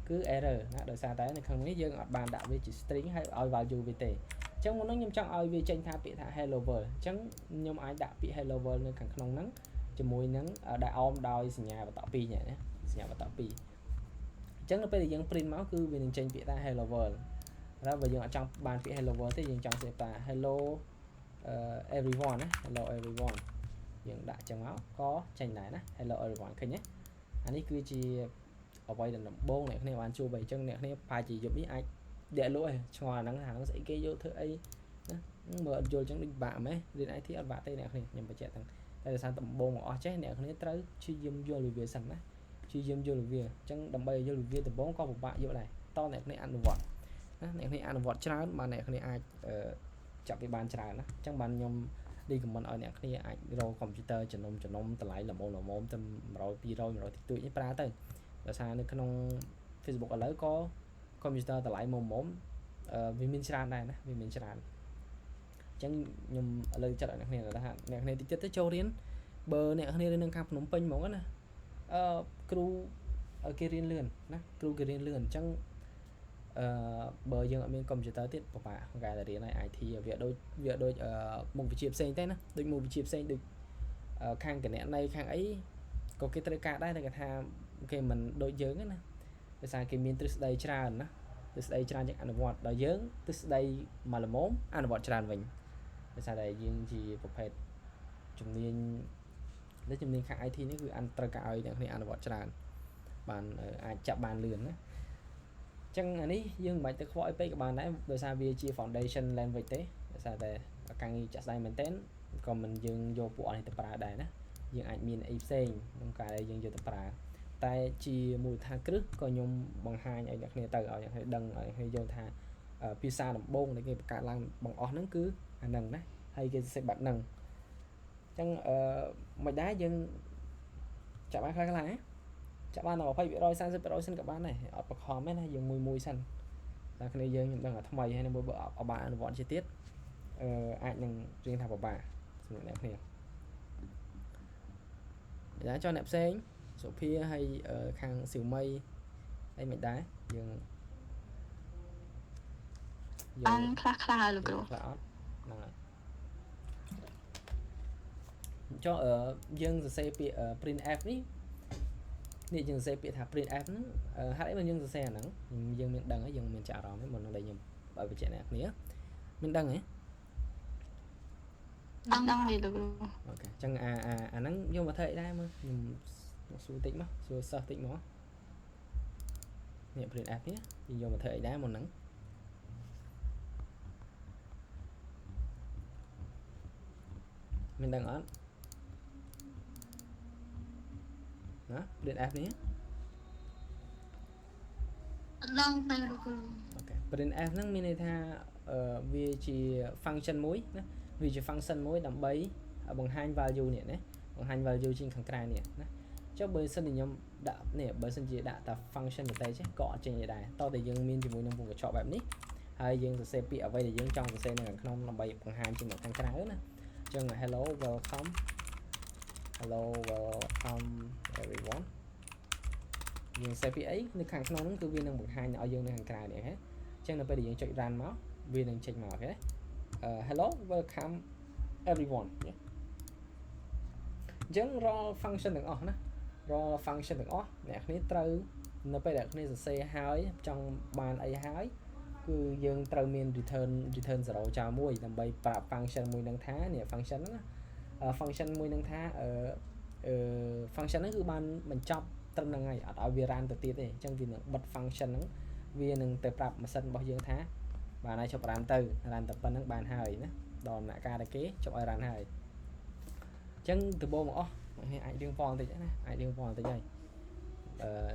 គឺ error ណាដោយសារតែនៅក្នុងនេះយើងអត់បានដាក់វាជា string ហើយឲ្យ value វាទេអញ្ចឹងមុននឹងខ្ញុំចង់ឲ្យវាចេញថាពាក្យថា hello world អញ្ចឹងខ្ញុំអាចដាក់ពាក្យ hello world នៅខាងក្នុងហ្នឹងជាមួយនឹងដែលអមដោយសញ្ញាបន្ត2នេះណាសញ្ញាបន្ត2អញ្ចឹងនៅពេលដែលយើង print មកគឺវានឹងចេញពាក្យថា hello world ហើយបើយើងអត់ចង់បានពាក្យ hello world ទេយើងចង់សេថា hello everyone ណា hello everyone យើងដាក់ចឹងមកក៏ចេញដែរណា hello everyone ឃើញទេអានេះគឺជាអ្វីដែលដំបូងអ្នកគ្នាបានជួបអញ្ចឹងអ្នកគ្នាប្រហែលជាយប់នេះអាចដាក់លក់ឯងឆ្ងល់អាហ្នឹងហាងស្អីគេយកធ្វើអីណាមើលអត់យល់អញ្ចឹងដូចបាក់ម៉េះរៀន IT អត់បាក់ទេអ្នកគ្នាខ្ញុំបញ្ជាក់ទាំងតែដោយសារដំបូងមកអស់ចេះអ្នកគ្នាត្រូវព្យាយាមយល់វាសិនណាព្យាយាមយល់វាអញ្ចឹងដើម្បីយល់វាដំបូងក៏ពិបាកយល់ដែរតអ្នកគ្នាអនុវត្តណាអ្នកគ្នាអនុវត្តច្រើនបានអ្នកគ្នាអាចចាប់វាបានច្រើនណាអញ្ចឹងបានខ្ញុំrecommend ឲ្យអ្នកគ្នាអាចរក computer ចំណុំតម្លៃល្មមទៅ100 200 100តិចតួចនេះប្រើទៅដោយសារនៅក្នុង Facebook ឥឡូវក៏ computer តម្លៃមុំវាមានច្រើនដែរណាវាមានច្រើនអញ្ចឹងខ្ញុំឥឡូវចាត់ឲ្យអ្នកគ្នាថាអ្នកគ្នាតិចទៅចូលរៀនបើអ្នកគ្នារៀននៅខាងភ្នំពេញហ្មងណាគ្រូគេរៀនលឿនណាគ្រូគេរៀនលឿនអញ្ចឹងបើយើងអត់មាន computer ទៀតពិបាកក្នុងការរៀនឲ្យ IT វាដូចមុខវិជ្ជាផ្សេងទេណាដូចមុខវិជ្ជាផ្សេងដូចខាងគណនេយ្យខាងអីក៏គេត្រូវការដែរតែគេថាគេមិនដូចយើងណាដោយសារគេមានទ្រឹស្ដីច្រើនណាទ្រឹស្ដីច្រើនជាងអនុវត្តដល់យើងទ្រឹស្ដីមួយល្មមអនុវត្តច្រើនវិញដោយសារតែយើងជាប្រភេទជំនាញដូចជំនាញខាង IT នេះគឺត្រូវការឲ្យអ្នកគ្នាអនុវត្តច្រើនបានអាចចាប់បានលឿនណាចឹងអានេះយើងមិនបាច់ទៅខ្វល់អីពេកក៏បានដែរដោយសារវាជា foundation language ទេដោយសារតែការងារចាក់ស្ដែងមែនទែនក៏មិនយើងយកពួកនេះទៅប្រើដែរណាយើងអាចមានអីផ្សេងក្នុងការដែលយើងយកទៅប្រើតែជាមូលដ្ឋានគ្រឹះក៏ខ្ញុំបង្ហាញឲ្យអ្នកគ្នាទៅឲ្យអ្នកគ្នាដឹងឲ្យគ្នាយល់ថាភាសាដំបូងដែលគេបង្កើតឡើងបង្អស់ហ្នឹងគឺអាហ្នឹងណាហើយគេសរសេរបែបហ្នឹងអញ្ចឹងមិនដែរយើងចាប់បានខ្លះណាចាប់បានដល់ 20% 30% សិនក៏បានដែរអត់បខំទេណាយើងមួយសិនតែគ្នាយើងខ្ញុំដឹងថាថ្មីហើយនឹងមើលបើអបាអនុវត្តជាទៀតអាចនឹងរៀងថាពិបាកសម្រាប់អ្នកគ្នាតែចុះអ្នកផ្សេងសុភាហើយខាងសៀវមីអីមិនដែរយើងបានខ្លះហើយលោកគ្រូខ្លះអត់ហ្នឹងហើយចុះយើងសរសេរពាក្យ printf នេះយើងសរសេរពាក្យថា printf ហ្នឹងហេតុអីបើយើងសរសេរអាហ្នឹងយើងមានដឹងហើយយើងមានចាក់អារម្មណ៍មុននឹងដែលខ្ញុំបើបញ្ជាក់អ្នកគ្នាមានដឹងហ៎ដឹងហើយលោកគ្រូអូខេអញ្ចឹងអាហ្នឹងយកមកធ្វើអីដែរមើលខ្ញុំសួរតិចមកសួរសិស្សតិចមកនេះ printf នេះយើងយកមកធ្វើអីដែរមុនហ្នឹងមានដឹងអត់ណា printf នេះដឹងតែលោកគ្រូអូខេ printf ហ្នឹងមានន័យថាវាជា function មួយណាវាជា function មួយដើម្បីបង្ហាញ value នេះណាបង្ហាញ value ជាងខាងក្រៅនេះណាចុះបើសិនជាខ្ញុំដាក់នេះបើសិនជាដាក់តែ function ទៅចេះក៏អត់ចេញដែរតោះតែយើងមានជាមួយនឹងវងកញ្ចក់បែបនេះហើយយើងសរសេរពាក្យអ្វីដែលយើងចង់សរសេរនៅខាងក្នុងដើម្បីបង្ហាញជាមួយខាងក្រៅណាអញ្ចឹង hello welcome everyone យើងសេពីអីនៅខាងក្នុងហ្នឹងគឺវានឹងបង្ហាញឲ្យយើងនៅខាងក្រៅនេះហ៎អញ្ចឹងនៅពេលដែលយើងចុច run មកវានឹងចេញមកអូខេhello welcome everyone អញ្ចឹងរាល់ function ទាំងអស់ណារាល់ function ទាំងអស់អ្នកគ្នាត្រូវនៅពេលដែលគ្នាសរសេរហើយចង់បានអីហើយគឺយើងត្រូវមាន return 0ចោលមួយដើម្បីប្រាប់ function មួយនឹងថានេះ function ហ្នឹងណាfunction មួយនឹងថា function ហ្នឹងគឺបានបញ្ចប់ត្រឹមហ្នឹងហើយអត់ឲ្យវា run ទៅទៀតទេអញ្ចឹងវានឹងបិទ function ហ្នឹងវានឹងទៅប្រាប់ម៉ាស៊ីនរបស់យើងថាបានហើយជប់ run ទៅ run តែប៉ុណ្្នឹងបានហើយណាដល់ដំណាក់កាលតែគេជប់ឲ្យ run ហើយអញ្ចឹងដំបូងមកអស់អាចរៀងផងបន្តិចណាអាចរៀងផងបន្តិចហើយ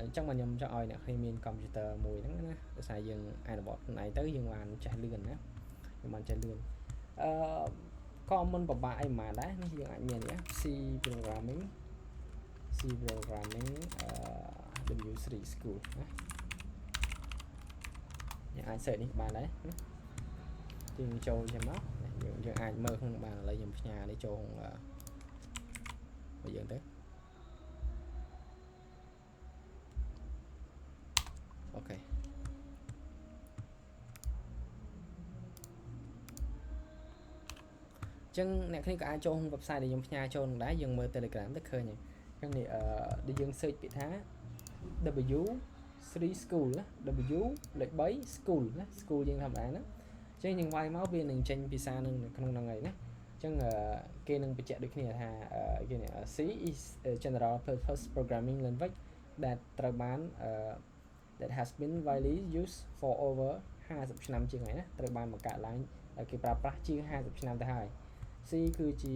អញ្ចឹងមកខ្ញុំចង់ឲ្យអ្នកគ្នាមានកុំព្យូទ័រមួយហ្នឹងណាដោយសារយើងអនុវត្តខ្លួនឯងទៅយើងបានចេះលឿនណាយើងបានចេះលឿនក៏មិនពិបាកអីប៉ុន្មានដែរនេះយើងអាចមាននេះ C programming W3 school ណាយើងអាច search នេះបានដែរយើងចូលចាំមកយើងអាចមើលក្នុងបានឥឡូវខ្ញុំផ្ញើនេះចូលមកយើងទៅអូខេចឹងអ្នកគ្នាក៏អាចចូលក្នុង website ដែលខ្ញុំផ្ញើចូលនឹងដែរយើងមើល Telegram ទៅឃើញហើយចឹងនេះដែលយើង search ពាក្យថា W3 school ណា W លេខ3 school ណា school យើងធម្មតាហ្នឹងចឹងយើងវាយមកវានឹងចេញភាសានឹងក្នុងហ្នឹងហើយណាចឹងគេនឹងបញ្ជាក់ដូចគ្នាថាគេនេះ C is a general purpose programming language that ត្រូវបាន that has been widely used for over 50ឆ្នាំជាងហើយណាត្រូវបានបង្កើតឡើងគេប្រើប្រាស់ជាង50ឆ្នាំទៅហើយ C គឺជា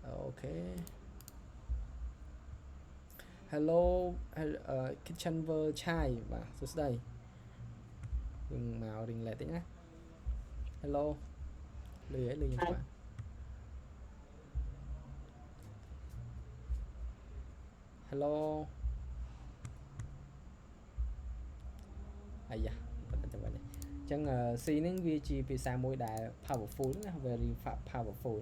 អូខេ Hello Kitchen World Chai បាទសួស្តីយើងមករៀងលេតតិចណា Hello លឺខ្ញុំបាទ Hello អាយ៉ាបាត់ទៅវិញអញ្ចឹង C ហ្នឹងវាជាភាសាមួយដែល powerful ណា very powerful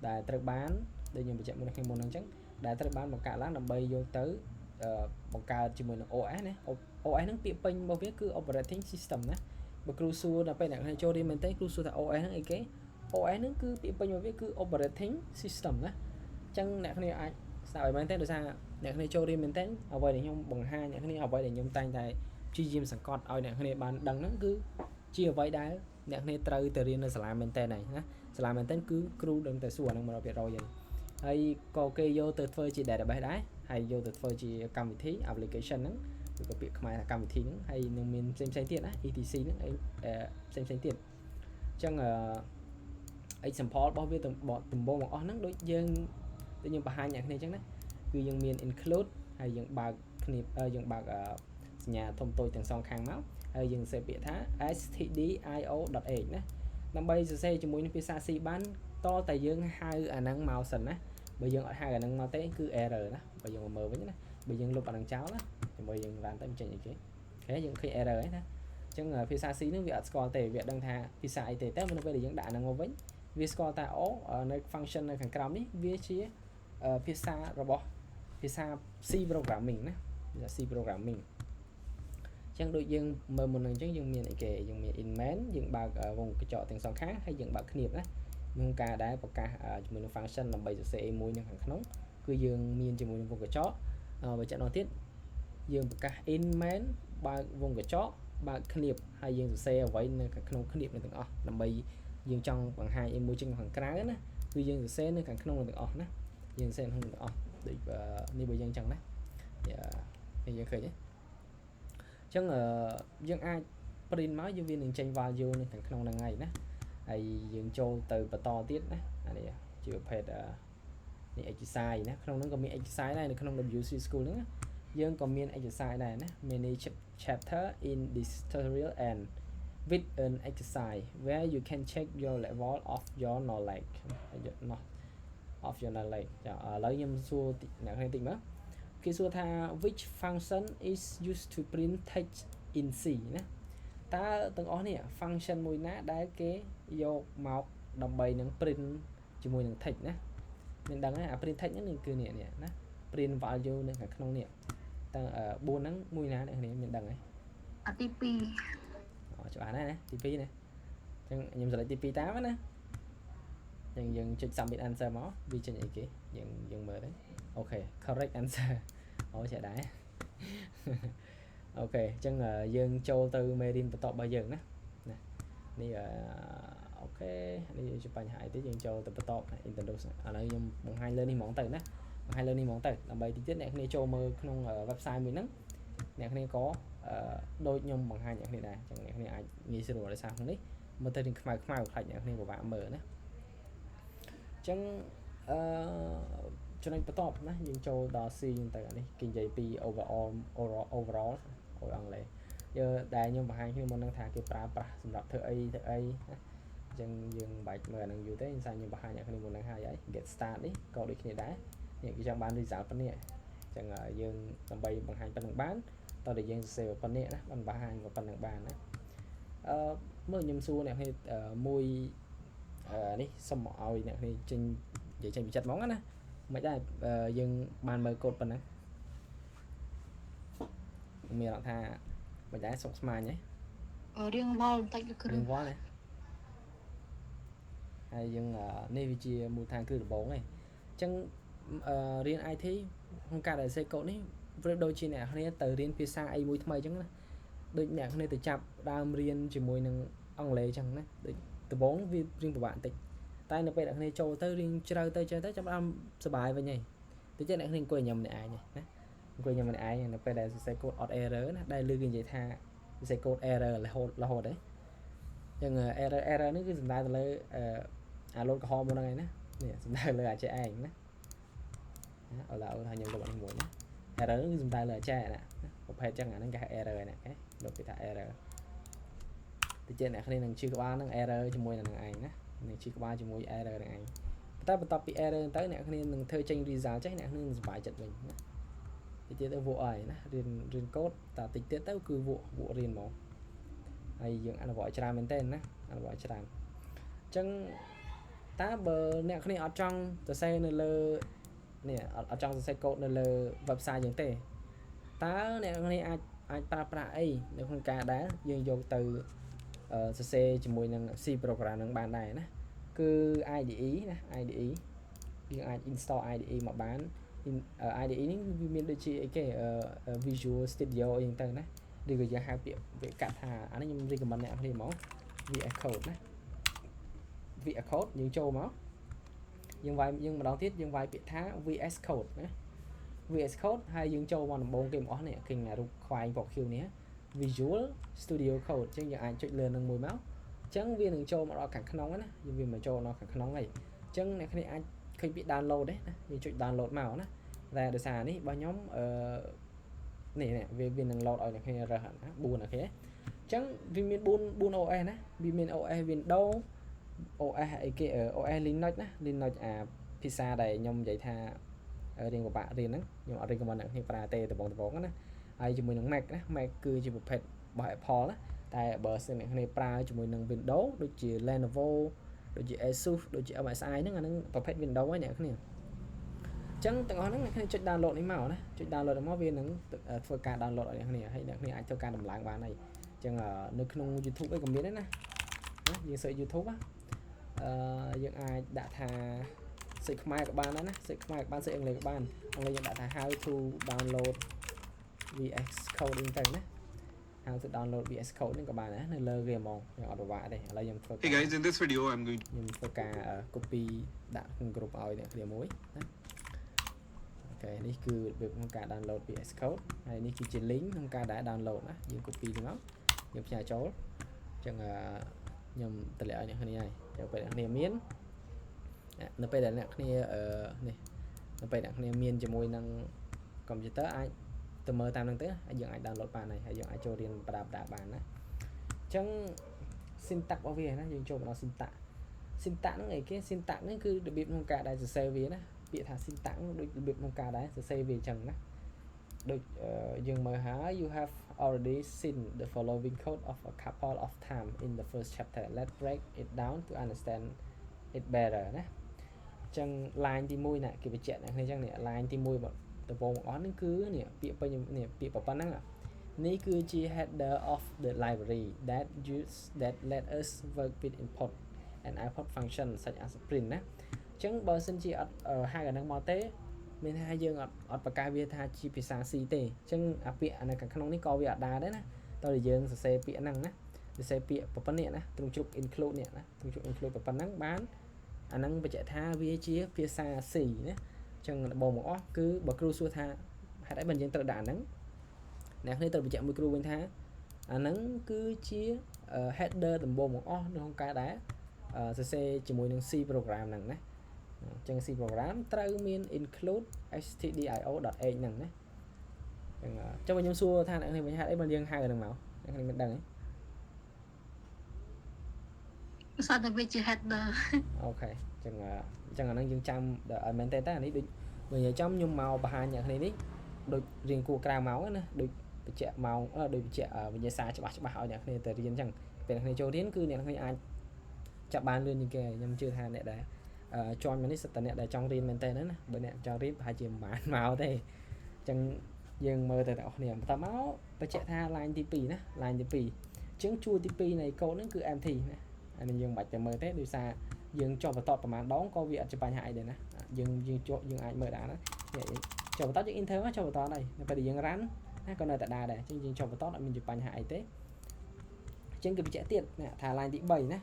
ដែលត្រូវបានដែលខ្ញុំបញ្ជាក់មុននេះមុនហ្នឹងអញ្ចឹងដែលត្រូវបានបង្កើតឡើងដើម្បីយកទៅបង្កើតជាមួយនឹង OS ណា OS ហ្នឹងពាក្យពេញរបស់វាគឺ operating system ណាបើគ្រូសួរដល់ពេលអ្នកចូលរៀនមែនទេគ្រូសួរថា OS ហ្នឹងអីគេ OS ហ្នឹងគឺពាក្យពេញរបស់វាគឺ operating system ណាអញ្ចឹងអ្នកគ្នាអាចស្ដាប់ឲ្យមែនទេដោយសារអ្នកគ្នាចូលរៀនមែនទេអ្វីដែលខ្ញុំបង្ហាញអ្នកគ្នាអ្វីដែលខ្ញុំតែងតែព្យាយាមសង្កត់ឲ្យអ្នកគ្នាបានដឹងហ្នឹងគឺជាអ្វីដែលអ្នកគ្នាត្រូវទៅរៀននៅសាលាមែនទេហ្នឹងណាសាលាមែនទេគឺគ្រូដឹងតែសួរអាហ្នឹង 100% ហើយក៏គេយកទៅធ្វើជា database ដែរហើយយកទៅធ្វើជាកម្មវិធី application ហ្នឹងឬក៏ពាក្យខ្មែរថាកម្មវិធីហ្នឹងហើយនឹងមានផ្សេងទៀតណា etc ហ្នឹងផ្សេងទៀតអញ្ចឹងexample របស់វាដំបូងមកអស់ហ្នឹងដូចយើងបង្ហាញអ្នកគ្នាអញ្ចឹងណាគឺយើងមាន include ហើយយើងបើកគ្នាយើងបើកសញ្ញាធំតូចទាំងសងខាងមកហើយយើងសេពាក្យថា stdio.h ណាដើម្បីសរសេរជាមួយនឹងភាសា C បានតតែយើងហៅអាហ្នឹងមកសិនណាបើយើងអត់ហៅអាហ្នឹងមកទេគឺ error ណាបើយើងមកមើលវិញណាបើយើងលុបអាហ្នឹងចោលណាជាមួយយើងបានទៅចេញអីគេអូខេយើងឃើញ error ហើយណាអញ្ចឹងភាសា C ហ្នឹងវាអត់ស្គាល់ទេវាដឹងថាភាសាអីទេតែនៅពេលដែលយើងដាក់អាហ្នឹងមកវិញវាស្គាល់តែនៅ function នៅខាងក្រោមនេះវាជាភាសារបស់ភាសា C programming ណាភាសា C programming អញ្ចឹងដូចយើងមើលមុនហ្នឹងអញ្ចឹងយើងមានអីគេយើងមាន in main យើងបើកវងកញ្ចក់ទាំងសងខាងហើយយើងបើកគ្នាបណាក្នុងការដែលប្រកាសជាមួយនឹង function ដើម្បីសរសេរមួយនៅខាងក្នុងគឺយើងមានជាមួយនឹងវងកញ្ចក់បើចាក់ដល់ទៀតយើងប្រកាស in main បើកវងកញ្ចក់បើកគ្នាបហើយយើងសរសេរអ្វីនៅខាងក្នុងគ្នាបទាំងអស់ដើម្បីយើងចង់បង្ហាញអីមួយជាងខាងក្រៅណាគឺយើងសរសេរនៅខាងក្នុងទាំងអស់ណាយើងសរសេរក្នុងទាំងអស់ដូចនេះបើយើងចង់ណាយើងឃើញទេអញ្ចឹងយើងអាច print មកយើងវានឹងចេញ value នៅខាងក្នុងហ្នឹងហើយណាហើយយើងចូលទៅបន្តទៀតណាអានេះជាប្រភេទនេះ exercise ណាក្នុងហ្នឹងក៏មាន exercise ដែរនៅក្នុង W3 school ហ្នឹងយើងក៏មាន exercise ដែរណា many chapter in this tutorial and with an exercise where you can check your level of your knowledge ចាឥឡូវខ្ញុំសួរអ្នកគ្នាតិចមើលគេសួរថា which function is used to print text in C ណាតើទាំងអស់នេះ function មួយណាដែលគេយកមកដើម្បីនឹង print ជាមួយនឹង text ណាមានដឹងហើយអា print text ហ្នឹងគឺនេះណា print value នៅខាងក្នុងនេះតើ4ហ្នឹងមួយណាអ្នកគ្នាមានដឹងហើយអាទី2ច្បាស់ណាស់ណាទី2ណាអញ្ចឹងខ្ញុំselect ទី2តាមណាអញ្ចឹងយើងចុច submit answer មកវាចេញអីគេយើងមើលទៅអូខេ correct answer ចេះដែរអូខេអញ្ចឹងយើងចូលទៅមេរៀនបន្តរបស់យើងណានេះ អូខេនេះជាបញ្ហាអីទេយើងចូលទៅបន្ត introduce ឥឡូវខ្ញុំបង្ហាញលើនេះហ្មងទៅណាបង្ហាញលើនេះហ្មងទៅដើម្បីតិចទៀតអ្នកគ្នាចូលមើលក្នុង website មួយហ្នឹងអ្នកគ្នាក៏ដូចខ្ញុំបង្ហាញអ្នកគ្នាដែរអញ្ចឹងអ្នកគ្នាអាចងាយស្រួលដោយសារក្នុងនេះមើលទៅនឹងខ្មៅខ្លាច់អ្នកគ្នាពិបាកមើលណាអញ្ចឹងចំណុចបន្ទាប់ណាយើងចូលដល់ C ហ្នឹងទៅអានេះគេនិយាយពី overall អង់គ្លេសយើងដែលខ្ញុំបង្ហាញគ្នាមុនហ្នឹងថាគេប្រើប្រាស់សម្រាប់ធ្វើអីណាអញ្ចឹងយើងមិនបាច់មើលអាហ្នឹងយូរទេខ្ញុំខ្ញុំបង្ហាញអ្នកគ្នាមុនហ្នឹងហើយ get start នេះក៏ដូចគ្នាដែរនេះគេចង់បាន result ប៉ុណ្នេះអញ្ចឹងយើងដើម្បីបង្ហាញប៉ុណ្្នឹងបានតើយើងសរសេរប៉ុណ្នេះណាបានបង្ហាញប៉ុណ្្នឹងបានណាមើលខ្ញុំសួរអ្នកគ្នាមួយនេះសុំឲ្យអ្នកគ្នាចេញនិយាយចេញពីចិត្តហ្មងណាមិនដែរយើងបានមើលកូដប៉ុណ្ណឹងមានថាមិនដែរសុខស្មាញហ៎រៀងវល់បន្តិចលោកគ្រូរៀងវល់ណាហើយយើងនេះវាជាមូលដ្ឋានគ្រឹះដំបូងឯងអញ្ចឹងរៀន IT ក្នុងការដែលសេកូដនេះប្រៀបដូចជាអ្នកគ្នាទៅរៀនភាសាអីមួយថ្មីអញ្ចឹងណាដូចអ្នកគ្នាទៅចាប់ដើមរៀនជាមួយនឹងអង់គ្លេសអញ្ចឹងណាដូចដំបូងវារៀងពិបាកបន្តិចតែនៅពេលអ្នកគ្នាចូលទៅរៀងជ្រៅទៅចាប់ដើមសប្បាយវិញហីតិចអ្នកគ្នាអង្គុយញ៉ាំម្នាក់ឯងណាអង្គុយញ៉ាំម្នាក់ឯងនៅពេលដែលសរសេរកូដអត់ error ណាដែលលើគេនិយាយថាសរសេរកូដ error រហូតហ៎អញ្ចឹង error នេះគឺសំដៅទៅលើអាឡូតកំហុសមុនហ្នឹងឯងណានេះសំដៅលើអាចឯងណាឥឡូវថាខ្ញុំលុបអានេះមួយណា error គឺសំដៅលើអាចណាប្រភេទចឹងអាហ្នឹងគេហៅ error ណាអូខេលុបគេថា error តិចអ្នកគ្នានឹងជឿក្បាលហ្នឹង error ជាមួយនឹងឯងណានឹងជឿក្បាលជាមួយ error នឹងឯងតែបន្ទាប់ពី error ទៅអ្នកគ្នានឹងធ្វើចេញ result ចេះអ្នកគ្នានឹងសប្បាយចិត្តវិញណាតិចទៀតទៅវក់អីណារៀនកូដតែតិចទៀតទៅគឺវក់រៀនមកហើយយើងអនុវត្តច្រើនមែនទេណាអនុវត្តច្រើនអញ្ចឹងតើបើអ្នកគ្នាអត់ចង់សរសេរនៅលើនេះអត់ចង់សរសេរកូដនៅលើ website យ៉ាងទេតើអ្នកគ្នាអាចប្រើប្រាស់អីនៅក្នុងការដែលយើងយកទៅសរសេរជាមួយនឹង C program នឹងបានដែរណាគឺ IDE ណា IDE យើងអាច install IDE មកបាន IDE នេះវាមានដូចជាអីគេ Visual Studio អីហ្នឹងទៅណាឬក៏យើងហៅពាក្យវាកាត់ថាអានេះខ្ញុំ recommend អ្នកគ្នាមក VS Code ណា VS Code យើងចូលមកយើងវាយយើងម្ដងទៀតយើងវាយពាក្យថា VS Code ណា VS Code ហើយយើងចូលមកដំបូងគេមកអស់នេះគេរូបខ្វែងពណ៌ខៀវនេះ Visual Studio Code អញ្ចឹងយើងអាចចុចលើនឹងមួយមកអញ្ចឹងវានឹងចូលមកដល់ខាងក្នុងណាយើងវាមកចូលដល់ខាងក្នុងហើយអញ្ចឹងអ្នកគ្នាអាចឃើញពាក្យ download ទេណាយើងចុច download មកណាតែដោយសារនេះរបស់ខ្ញុំនេះវានឹង load ឲ្យអ្នកគ្នារើសណា4អ្នកគ្នាអញ្ចឹងវាមាន4 OS ណាវាមាន OS Windows OS អីគេ OS Linux ណា Linux អាភាសាដែលខ្ញុំនិយាយថារៀងពិបាករៀនហ្នឹងខ្ញុំអត់ recommend អ្នកគ្នាប្រើទេដំបងណាហើយជាមួយនឹង Mac ណា Mac គឺជាប្រភេទរបស់ Apple ណាតែបើសិនអ្នកគ្នាប្រើជាមួយនឹង Windows ដូចជា Lenovo ដូចជា Asus ដូចជា MSI ហ្នឹងអាហ្នឹងប្រភេទ Windows ហ្នឹងអ្នកគ្នាអញ្ចឹងទាំងអស់ហ្នឹងអ្នកគ្នាចុច download នេះមកណាចុច download មកវានឹងធ្វើការ download ឲ្យអ្នកគ្នាហើយអ្នកគ្នាអាចធ្វើការដំឡើងបានហើយអញ្ចឹងនៅក្នុង YouTube អីក៏មានដែរណាយើង search YouTube ណាយើងអាចដាក់ថាសេចខ្មែរក៏បានដែរណាសេចខ្មែរក៏បានសេចអង់គ្លេសក៏បានអង់គ្លេសយើងដាក់ថា how to download VS Code ហ្នឹងទៅណា how to download VS Code ហ្នឹងក៏បានដែរនៅលើវាហ្មងយើងអត់ពិបាកទេឥឡូវខ្ញុំធ្វើ Hey guys, in this video I'm going ខ្ញុំធ្វើការ copy ដាក់ក្នុង group ឲ្យអ្នកគ្នាមួយណាអូខេនេះគឺរបៀបក្នុងការ download VS Code ហើយនេះគឺជា link ក្នុងការដែល download ណាយើង copy ទៅមកយើងផ្ញើចូលអញ្ចឹងខ្ញុំតម្លាក់ឲ្យអ្នកគ្នាហើយទៅពេលអ្នកគ្នាមាននៅពេលដែលអ្នកគ្នានេះនៅពេលអ្នកគ្នាមានជាមួយនឹង computer អាចទៅមើលតាមហ្នឹងទៅហើយយើងអាច download បានហើយយើងអាចចូលរៀនបដាបានណាអញ្ចឹង syntax របស់វាណាយើងចូលមកដល់ syntax ហ្នឹងអីគេ syntax ហ្នឹងគឺរបៀបក្នុងការដែលសរសេរវាណាពាក្យថា syntax ហ្នឹងដូចរបៀបក្នុងការដែលសរសេរវាអញ្ចឹងណាដូចយើងមើលហើយ you have already seen the following code of a couple of times in the first chapter let's break it down to understand it better ណាអញ្ចឹង line ទី1ណាគេបញ្ជាក់អ្នកគ្នាអញ្ចឹងនេះ line ទី1បងដំបូងបងអស់ហ្នឹងគឺនេះពាក្យពេញនេះពាក្យប៉ុណ្ណឹងនេះគឺជា header of the library that let us work with input and output function such as print ណាអញ្ចឹងបើសិនជាអត់ហៅអាហ្នឹងមកទេមានថាយើងអត់បកកាយវាថាជាភាសា C ទេអញ្ចឹងអាពាក្យអានៅខាងក្នុងនេះក៏វាអត់ដែរដែរណាតើយើងសរសេរពាក្យហ្នឹងណា សេពាក្យប៉ុណ្ណេះណាទ្រង់ជ្រុក include នេះណាទ្រង់ជ្រុក include ប៉ុណ្ណឹងបានអាហ្នឹងបញ្ជាក់ថាវាជាភាសា C ណាអញ្ចឹងដំបូងបង្អស់គឺបើគ្រូសួរថាហេតុអីបានយើងត្រូវដាក់អាហ្នឹងអ្នកគ្នាត្រូវបញ្ជាក់មួយគ្រូវិញថាអាហ្នឹងគឺជា header ដំបូងបង្អស់នៅក្នុងការដែលសរសេរជាមួយនឹង C program ហ្នឹងណាអញ្ចឹង C program ត្រូវមាន include stdio.h ហ្នឹងណាអញ្ចឹងខ្ញុំសួរថាអ្នកគ្នាវិញហេតុអីបានយើងហៅអាហ្នឹងមកអ្នកគ្នាមិនដឹងទេសាតែវាជា header អូខេអញ្ចឹងអាហ្នឹងយើងចាំឲ្យមែនតើអានេះដូចវិញចាំខ្ញុំមកបង្ហាញអ្នកគ្នានេះដូចរៀងគួរក្រៅមកណាដូចបញ្ជាក់ម៉ោងដូចបញ្ជាក់វិញ្ញាសាច្បាស់ឲ្យអ្នកគ្នាទៅរៀនអញ្ចឹងពេលអ្នកគ្នាចូលរៀនគឺអ្នកគ្នាអាចចាប់បានលឿនជាងគេខ្ញុំជឿថាអ្នកដែលjoin មកនេះសិតតែអ្នកដែលចង់រៀនមែនតើណាបើអ្នកចង់រៀនប្រហែលជាមិនបានមកទេអញ្ចឹងយើងមើលទៅទាំងអស់គ្នាបន្តមកបញ្ជាក់ថា line ទី2ណា line ទី2អញ្ចឹងជួរទី2នៃកូដហ្នឹងគឺ empty ណាអានេះយើងមិនបាច់ទៅមើលទេដោយសារយើងចុះបន្តប្រហែលដងក៏វាអត់ជាបញ្ហាអីដែរណាយើងអាចមើលបានណាចុះបន្តយើង enter មកចុះបន្តហើយនៅពេលដែលយើង run ណាក៏នៅតែដែរអញ្ចឹងយើងចុះបន្តអត់មានជាបញ្ហាអីទេអញ្ចឹងគឺបញ្ជាក់ទៀតណាថា line ទី3ណា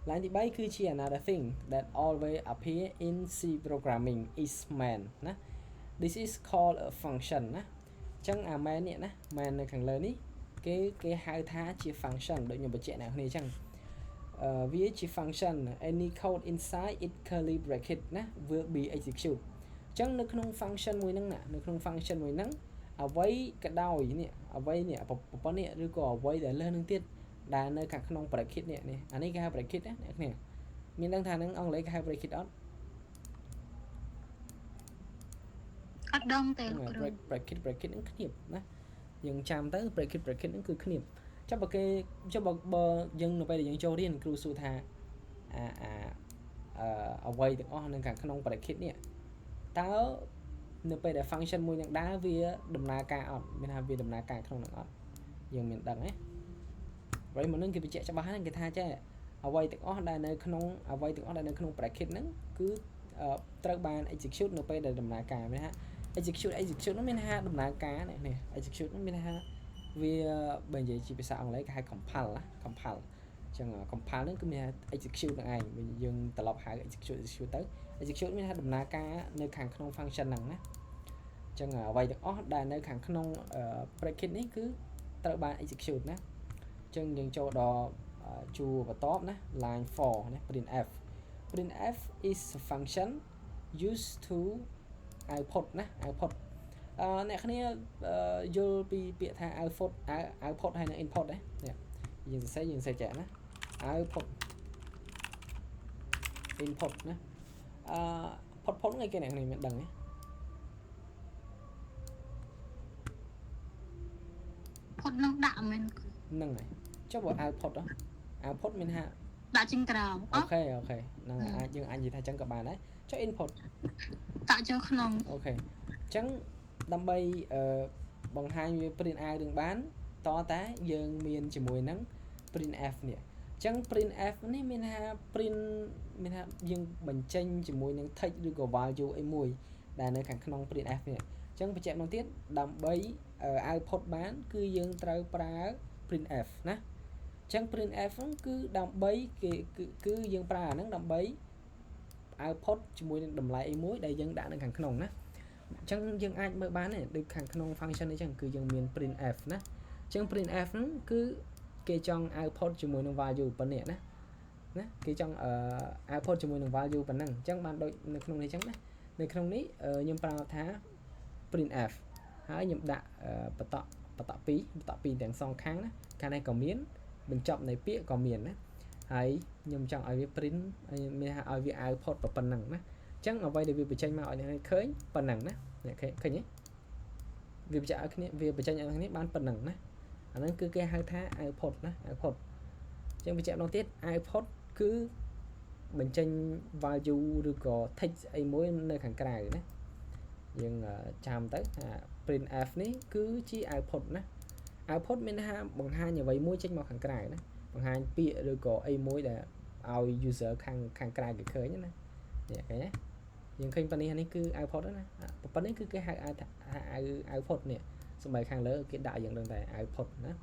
line ទី3គឺជា another thing that always appear in C programming is main ណា this is called a function ណាអញ្ចឹងអា main នេះណា main នៅខាងលើនេះគេហៅថាជា function ដូចខ្ញុំបញ្ជាក់អ្នកគ្នាអញ្ចឹងវាជា function any code inside it curly bracket ណា will be execute អញ្ចឹងនៅក្នុង function មួយហ្នឹងណានៅក្នុង function មួយហ្នឹងអ្វីក៏ដោយនេះអ្វីនេះប្រព័ន្ធនេះឬក៏អ្វីដែលលើនឹងទៀតដែលនៅខាងក្នុង bracket នេះអានេះគេហៅ bracket ណាអ្នកគ្នាមានដឹងថានឹងអង់គ្លេសគេហៅ bracket អត់ដឹងទេគ្រូ bracket ហ្នឹងគ្នាបណាយើងចាំទៅ bracket ហ្នឹងគឺគ្នាបចាំបើគេចាំបើយើងនៅពេលដែលយើងចូលរៀនគ្រូសួរថាអ្វីទាំងអស់នៅខាងក្នុង bracket នេះតើនៅពេលដែល function មួយនឹងដើរវាដំណើរការអត់មានថាវាដំណើរការក្នុងនឹងអត់យើងមានដឹងទេហើយមុននឹងគេបញ្ជាក់ច្បាស់ហ្នឹងគេថាចេះអ្វីទាំងអស់ដែលនៅក្នុងbracket ហ្នឹងគឺត្រូវបាន execute នៅពេលដែលដំណើរការមានថា execute នោះមានថាដំណើរការនេះ execute នោះមានថាវាបើនិយាយជាភាសាអង់គ្លេសគេហៅ compile ណា compile អញ្ចឹង compile ហ្នឹងគឺមានថា execute នឹងឯងយើងត្រឡប់ហៅ execute ទៅ execute មានថាដំណើរការនៅខាងក្នុង function ហ្នឹងណាអញ្ចឹងអ្វីទាំងអស់ដែលនៅខាងក្នុង bracket នេះគឺត្រូវបាន execute ណាអញ្ចឹងយើងចូលដល់ជួរបន្ទាប់ណា line 4ណា printf is a function used to output ណា output អ្នកគ្នាយល់ពីពាក្យថា output ហើយនិង input ទេនេះយើងសរសេរចែកណា output input ណាput ហ្នឹងគេអ្នកគ្នាមានដឹងទេផុតនឹងដាក់មែនហ្នឹងហើយចុះបើ output មានថាដាក់ជាងក្រោមអូខេហ្នឹងយើងអាចនិយាយថាចឹងក៏បានដែរចុះ input ដាក់ជាងក្នុងអូខេអញ្ចឹងដើម្បីបង្ហាញវា print out នឹងបានតតែយើងមានជាមួយនឹង printf នេះអញ្ចឹង printf នេះមានថា print មានថាយើងបញ្ចេញជាមួយនឹង text ឬក៏ value អីមួយដែលនៅខាងក្នុង printf នេះអញ្ចឹងបញ្ជាក់មកទៀតដើម្បី output បានគឺយើងត្រូវប្រើ printf ណាអញ្ចឹង printf ហ្នឹងគឺដើម្បីគឺយើងប្រើអាហ្នឹងដើម្បី output ជាមួយនឹងតម្លៃអីមួយដែលយើងដាក់នៅខាងក្នុងណាអញ្ចឹងយើងអាចមើលបានទេដូចខាងក្នុង function នេះអញ្ចឹងគឺយើងមាន printf ណាអញ្ចឹង printf ហ្នឹងគឺគេចង់ output ជាមួយនឹង value ប៉ុណ្ណេះណាគេចង់output ជាមួយនឹង value ប៉ុណ្ណឹងអញ្ចឹងបានដូចនៅក្នុងនេះអញ្ចឹងណានៅក្នុងនេះខ្ញុំប្រើថា printf ហើយខ្ញុំដាក់បន្ត2ទាំងសងខាងណាខាងនេះក៏មានបញ្ចប់នៃពាក្យក៏មានណាហើយខ្ញុំចង់ឲ្យវា print មានថាឲ្យវា output ប៉ុណ្ណឹងណាអញ្ចឹងអ្វីដែលវាបញ្ចេញមកឲ្យអ្នកឃើញប៉ុណ្ណឹងណាអ្នកឃើញទេវាបញ្ចេញឲ្យគ្នាបានប៉ុណ្ណឹងណាអាហ្នឹងគឺគេហៅថា output ណា output អញ្ចឹងបញ្ជាក់ម្ដងទៀត output គឺបញ្ចេញ value ឬក៏ text អីមួយនៅខាងក្រៅណាយើងចាំទៅថា printf នេះគឺជា output ណា output មានថាបង្ហាញអ្វីមួយចេញមកខាងក្រៅណាបង្ហាញពាក្យឬក៏អីមួយដែលឲ្យ user ខាងក្រៅគេឃើញណានេះឃើញទេយើងឃើញប៉ុណ្នេះនេះគឺ output ណាប៉ុណ្នេះគឺគេហៅ output នេះសម្បីខាងលើគេដាក់យើងដឹងតែ output ណា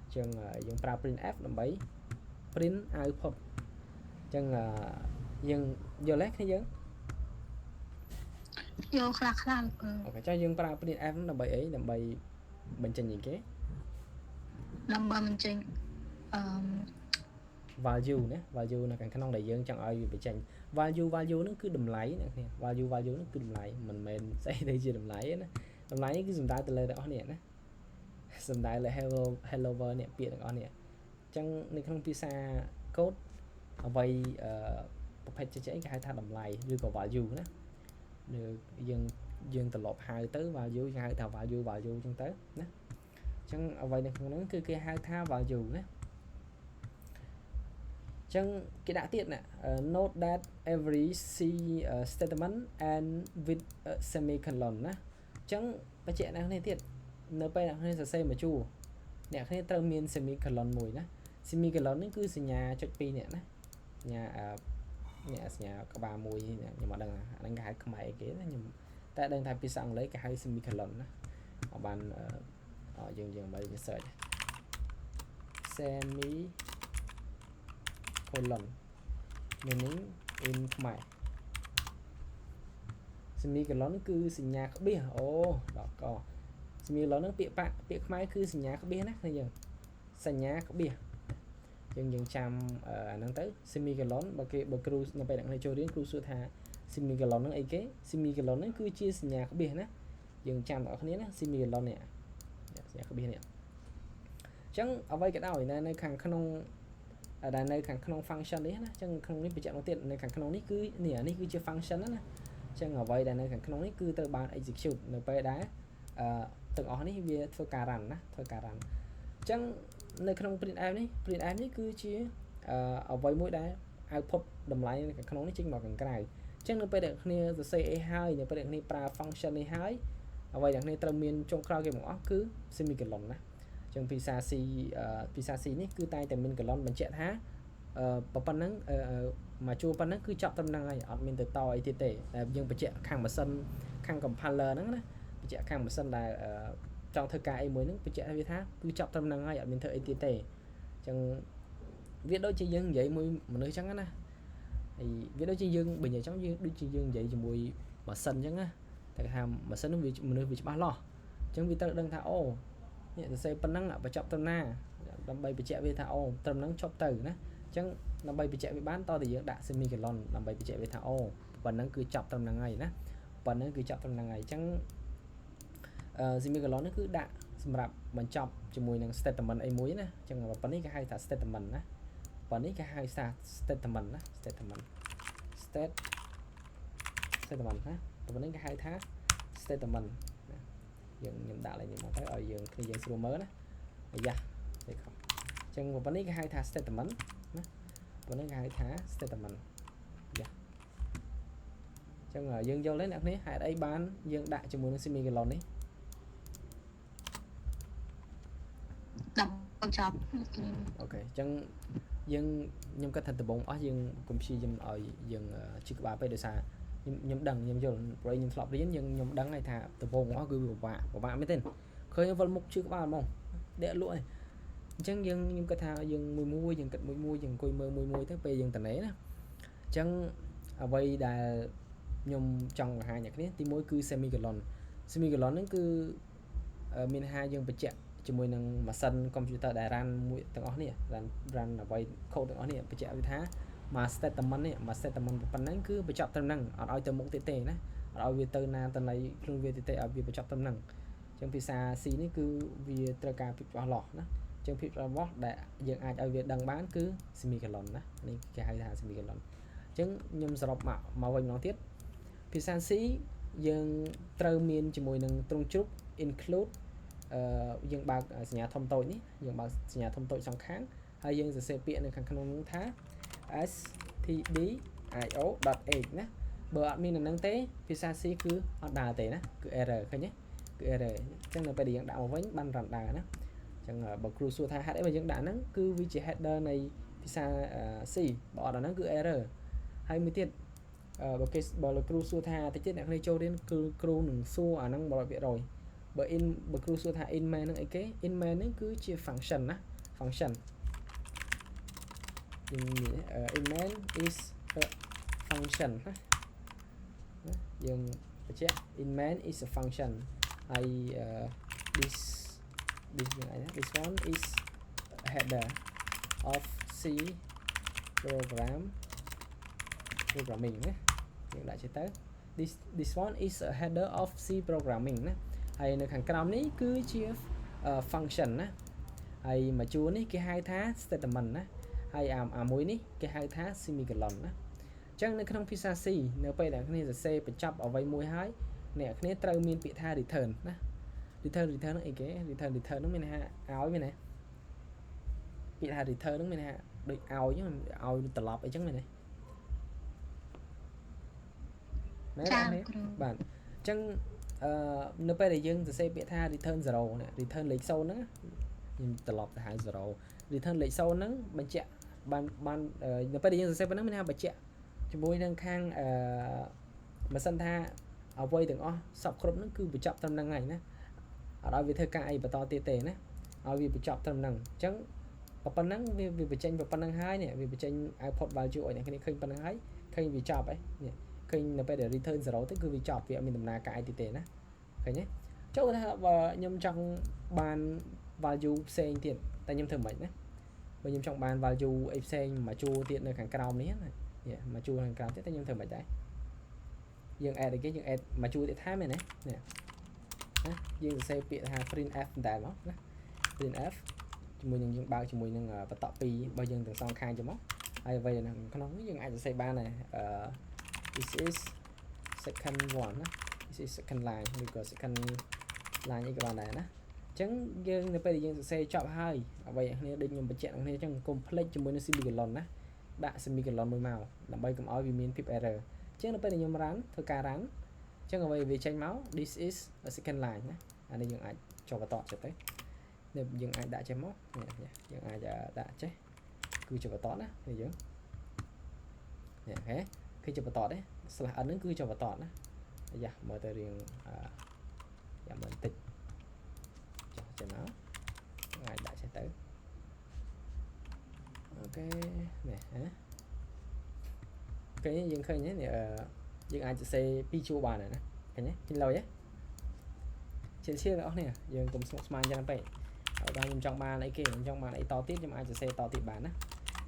អ ចឹងយើងប្រើ printf ដើម្បី print output ចឹងយើងយល់ទេគ្នាយើងយកខ្លះលោកគ្រូ អូខេចាយើងប្រើ printf ដើម្បីអីដើម្បីបញ្ចេញអីគេ ដើម្បីបញ្ចេញvalue ណា value នៅខាងក្នុងដែលយើងចង់ឲ្យវាបញ្ចេញ value ហ្នឹងគឺតម្លៃអ្នកគ្នា value ហ្នឹងគឺតម្លៃមិនមែនស្អីទៅជាតម្លៃណាតម្លៃនេះគឺសំដៅទៅលើអ្នកនរណាសំដៅលើ hello world នេះពាក្យទាំងអស់នេះអញ្ចឹងនៅក្នុងភាសា code អ្វីប្រភេទជាអីគេហៅថាតម្លៃឬក៏ value ណាយើងត្រឡប់ហៅទៅ value គេហៅថា value អញ្ចឹងទៅណាអញ្ចឹងអ្វីនៅក្នុងហ្នឹងគឺគេហៅថា value ណាចឹងគេដាក់ទៀតណា note that every C statement and with semicolon ណាចឹងបញ្ជាក់អ្នកនេះទៀតនៅពេលអ្នកនេះសរសេរមួយជួរអ្នកនេះត្រូវមាន semicolon មួយណា semicolon នេះគឺសញ្ញាចុច2នេះណាសញ្ញាក្បាលមួយខ្ញុំអត់ដឹងអាហ្នឹងគេហៅខ្មែរអីគេណាខ្ញុំតែដឹងថាភាសាអង់គ្លេសគេហៅ semicolon ណាអត់បានយើងមើលយើង search semicolon meaning in ខ្មែរ semicolon គឺសញ្ញាក្បៀសអូដល់ក semicolon ហ្នឹងពាក្យខ្មែរគឺសញ្ញាក្បៀសណាឃើញយើងសញ្ញាក្បៀសយើងចាំអាហ្នឹងទៅ semicolon បើគ្រូនៅពេលអ្នកចូលរៀនគ្រូសួរថា semicolon ហ្នឹងអីគេ semicolon ហ្នឹងគឺជាសញ្ញាក្បៀសណាយើងចាំបងប្អូនគ្នាណា semicolon នេះសញ្ញាក្បៀសនេះអញ្ចឹងអ្វីក៏ដោយនៅខាងក្នុងដែលនៅខាងក្នុង function នេះណាអញ្ចឹងក្នុងនេះបញ្ជាក់មកទៀតនៅខាងក្នុងនេះគឺនេះគឺជា function ណាអញ្ចឹងអ្វីដែលនៅខាងក្នុងនេះគឺត្រូវបាន execute នៅពេលដែលទាំងអស់នេះវាធ្វើការ run ណាធ្វើការ run អញ្ចឹងនៅក្នុង printf នេះគឺជាអ្វីមួយដែល output តម្លៃនៅខាងក្នុងនេះចេញមកខាងក្រៅអញ្ចឹងនៅពេលដែលគ្នាសរសេរអីហើយនៅពេលដែលគ្នាប្រើ function នេះហើយអ្វីដែលគ្នាត្រូវមានចុងក្រោយគេបង្អស់គឺ semicolon ណាអញ្ចឹងភាសា C នេះគឺតែមាន colon បញ្ជាក់ថាប៉ុណ្ណឹងមកជួរប៉ុណ្ណឹងគឺចប់ត្រឹមហ្នឹងហើយអត់មានទៅតអីទៀតទេតែយើងបញ្ជាក់ខាងម៉ាស៊ីនខាង compiler ហ្នឹងណាបញ្ជាក់ខាងម៉ាស៊ីនដែលចង់ធ្វើការអីមួយហ្នឹងបញ្ជាក់វាថាគឺចប់ត្រឹមហ្នឹងហើយអត់មានធ្វើអីទៀតទេអញ្ចឹងវាដូចជាយើងនិយាយមួយមនុស្សអញ្ចឹងណាហើយវាដូចជាយើងបើនិយាយចង់យើងដូចជាយើងនិយាយជាមួយម៉ាស៊ីនអញ្ចឹងណាតែគេថាម៉ាស៊ីនហ្នឹងវាមនុស្សវាច្បាស់លាស់អញ្ចឹងវាត្រូវដឹងថាអូនេះសរសេរប៉ុណ្ណឹងបញ្ចប់ត្រឹមណាដើម្បីបញ្ជាក់វាថាអូត្រឹមហ្នឹងចប់ទៅណាអញ្ចឹងដើម្បីបញ្ជាក់វាបានតតែយើងដាក់ semicolon ដើម្បីបញ្ជាក់វាថាអូប៉ុណ្ណឹងគឺចប់ត្រឹមហ្នឹងហើយណាប៉ុណ្ណឹងគឺចប់ត្រឹមហ្នឹងហើយអញ្ចឹងsemicolon នេះគឺដាក់សម្រាប់បញ្ចប់ជាមួយនឹង statement អីមួយណាអញ្ចឹងប៉ុណ្នេះគេហៅថា statement ណាប៉ុណ្នេះគេហៅថា statement ណា statement ណាប៉ុណ្នេះគេហៅថា statement ណាខ្ញុំដាក់ឡើងនេះមកទៅឲ្យយើងគ្នាយើងស្រួលមើលណាអាយ៉ាទេខុសអញ្ចឹងប៉ុណ្នេះគេហៅថា statement ណាប៉ុណ្នេះគេហៅថា statement យ៉ាអញ្ចឹងយើងយល់ទេអ្នកគ្នាហេតុអីបានយើងដាក់ជាមួយនឹង semicolon នេះដល់បញ្ចប់អូខេអញ្ចឹងខ្ញុំគិតថាដំបូងអស់យើងកុំព្យាយាមឲ្យយើងជិះក្បាលពេកដោយសារខ្ញុំដឹងខ្ញុំយល់ព្រោះខ្ញុំធ្លាប់រៀនខ្ញុំដឹងហើយថាដំបូងអស់គឺពិបាកមែនទេឃើញវល់មុខជិះក្បាលហ្មងដេកលក់ឯងអញ្ចឹងខ្ញុំគិតថាយើងមួយយើងគិតមួយយើងអង្គុយមើលមួយទៅពេលយើងតនេណាអញ្ចឹងអ្វីដែលខ្ញុំចង់បង្ហាញអ្នកគ្នាទីមួយគឺ semicolon ហ្នឹងគឺមានថាយើងបញ្ជាក់ជាមួយនឹងម៉ាស៊ីនកុំព្យូទ័រដែល run មួយទាំងអស់នេះ run អ្វី code ទាំងអស់នេះបញ្ជាក់វាថាមួយ statement នេះមួយ statement ប៉ុណ្ណឹងគឺបញ្ចប់ត្រឹមហ្នឹងអត់ឲ្យទៅមុខទៀតទេណាអត់ឲ្យវាទៅណាទៅណីខ្លួនវាទៀតទេឲ្យវាបញ្ចប់ត្រឹមហ្នឹងអញ្ចឹងភាសា C នេះគឺវាត្រូវការភាពច្បាស់លាស់ណាអញ្ចឹងភាពច្បាស់លាស់ដែលយើងអាចឲ្យវាដឹងបានគឺ semicolon ណានេះគេហៅថា semicolon អញ្ចឹងខ្ញុំសរុបមកវិញម្ដងទៀតភាសា C យើងត្រូវមានជាមួយនឹងទ្រង់ជ្រូក include យើងបើកសញ្ញាធំតូចនេះយើងបើកសញ្ញាធំតូចសងខាងហើយយើងសរសេរពាក្យនៅខាងក្នុងនោះថា stdio.h ណាបើអត់មានអាហ្នឹងទេភាសា C គឺអត់ដើរទេណាគឺ error ឃើញទេគឺ error អញ្ចឹងនៅពេលដែលយើងដាក់មកវិញបានរំដើរណាអញ្ចឹងបើគ្រូសួរថាហេតុអីបើយើងដាក់ហ្នឹងគឺវាជា header នៃភាសា C បើអត់អាហ្នឹងគឺ error ហើយមួយទៀតបើលោកគ្រូសួរថាតិចទៀតអ្នកគ្នាចូលរៀនគឺគ្រូនឹងសួរអាហ្នឹង100%បើគ្រូសួរថា in main ហ្នឹងអីគេ in main ហ្នឹងគឺជា function ណា function in main is a function យើងបញ្ជាក់ in main is a function ហើយ this one is a header of C programming ណាយើងដាក់ជាទៅ this one is a header of C programming ណាហើយនៅខាងក្រោមនេះគឺជា function ណាហើយមួយជួរនេះគេហៅថា statement ណាហើយអាមួយនេះគេហៅថា semicolon ណាអញ្ចឹងនៅក្នុងភាសា C នៅពេលដែលគ្នាសរសេរបញ្ចប់អ្វីមួយហើយអ្នកគ្នាត្រូវមានពាក្យថា return ណា return ហ្នឹងអីគេ return ហ្នឹងមានន័យថាឲ្យមែនទេពាក្យថា return ហ្នឹងមានន័យថាដូចឲ្យត្រឡប់អីចឹងមែនទេមែនទេបាទអញ្ចឹងនៅពេលដែលយើងសរសេរពាក្យថា return 0 ណា return លេខ0ហ្នឹងខ្ញុំត្រឡប់ទៅហៅ0 return លេខ0ហ្នឹងបញ្ជាក់បាននៅពេលដែលយើងសរសេរប៉ុណ្ណឹងមានថាបញ្ជាក់ជាមួយនឹងខាងមិនសិនថាអ្វីទាំងអស់សពគ្រប់ហ្នឹងគឺបញ្ចប់ត្រឹមហ្នឹងហើយណាអត់ឲ្យវាធ្វើការអីបន្តទៀតទេណាឲ្យវាបញ្ចប់ត្រឹមហ្នឹងអញ្ចឹងប៉ុណ្ណឹងវាបញ្ចេញប៉ុណ្ណឹងហើយនេះវាបញ្ចេញ output value ឲ្យអ្នកគ្នាឃើញប៉ុណ្ណឹងហើយឃើញវាចប់ហើយនេះឃើញនៅពេលដែល return 0ទៅគឺវាចប់វាអត់មានដំណើរការអីទៀតទេណាឃើញទេចូលថាបើខ្ញុំចង់បាន value ផ្សេងទៀតតែខ្ញុំធ្វើមិនណាបើខ្ញុំចង់បាន value អីផ្សេងមួយជួរទៀតនៅខាងក្រោមនេះណាមួយជួរខាងក្រោមទៀតតែខ្ញុំធ្វើមិនដែរយើង add អីគេយើង add មួយជួរទៀតថែមមែនទេនេះណាយើងសរសេរពាក្យថា printf តែមកណា printf ជាមួយនឹងយើងបើកជាមួយនឹងបន្តពីរបស់យើងទាំងសងខាងទៅមកហើយអ្វីនៅក្នុងនេះយើងអាចសរសេរបានដែរthis is second one ណា this is second line ឬក៏ second line នេះក៏បានដែរណាអញ្ចឹងយើងនៅពេលដែលយើងសរសេរចប់ហើយអ្វីគ្នាដូចខ្ញុំបញ្ជាក់នឹងគ្នាអញ្ចឹងកុំភ្លេចជាមួយនឹង semicolon ណាដាក់ semicolon មួយមកដើម្បីកុំឲ្យវាមានភាព error អញ្ចឹងនៅពេលដែលខ្ញុំ run ធ្វើការ run អញ្ចឹងអ្វីវាចេញមក this is a second line ណាអានេះយើងអាចចុះបន្តចេះទៅយើងអាចដាក់ចេះមកយើងអាចដាក់ចេះគឺជាបន្តណាយើងនេះហេគឺជាបន្តទេ slash n ហ្នឹងគឺជាបន្តណាអាយ៉ាមើលទៅរៀងយ៉ាមើលបន្តិចចុះចេញមកអាចដាក់ចេះទៅអូខេនេះហ៎អូខេយើងឃើញនេះយើងអាចសរសេរពីរជួរបានណាឃើញទេឃើញលុយទេជាអ្នកនរគ្នាយើងកុំស្មុគស្មាញចឹងពេកហើយបើខ្ញុំចង់បានអីគេខ្ញុំចង់បានអីតទៀតខ្ញុំអាចសរសេរតទៀតបានណា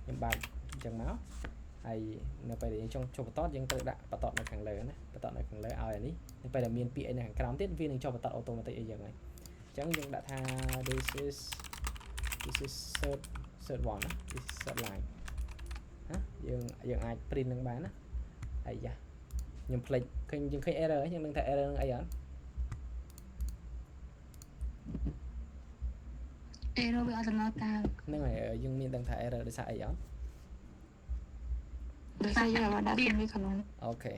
ខ្ញុំបើកអញ្ចឹងមកហើយនៅពេលដែលយើងចង់ចុះបន្តយើងត្រូវដាក់បន្តនៅខាងលើណាបន្តនៅខាងលើឲ្យអានេះនៅពេលដែលមានពាក្យអីនៅខាងក្រោមទៀតវានឹងចុះបន្តអូតូម៉ាទិកអីយ៉ាងហ្នឹងអញ្ចឹងយើងដាក់ថា this is third one ណា this is third line ណាយើងអាច print នឹងបានណាអាយ៉ាខ្ញុំភ្លេចឃើញយើងឃើញ error ហ្នឹងយើងដឹងថា error នឹងអីអត់ error វាអត់ដំណើរការហ្នឹងហើយយើងមានដឹងថា error ដោយសារអីអត់ដោយសារយើងអាចដាក់ semicolon អូខេ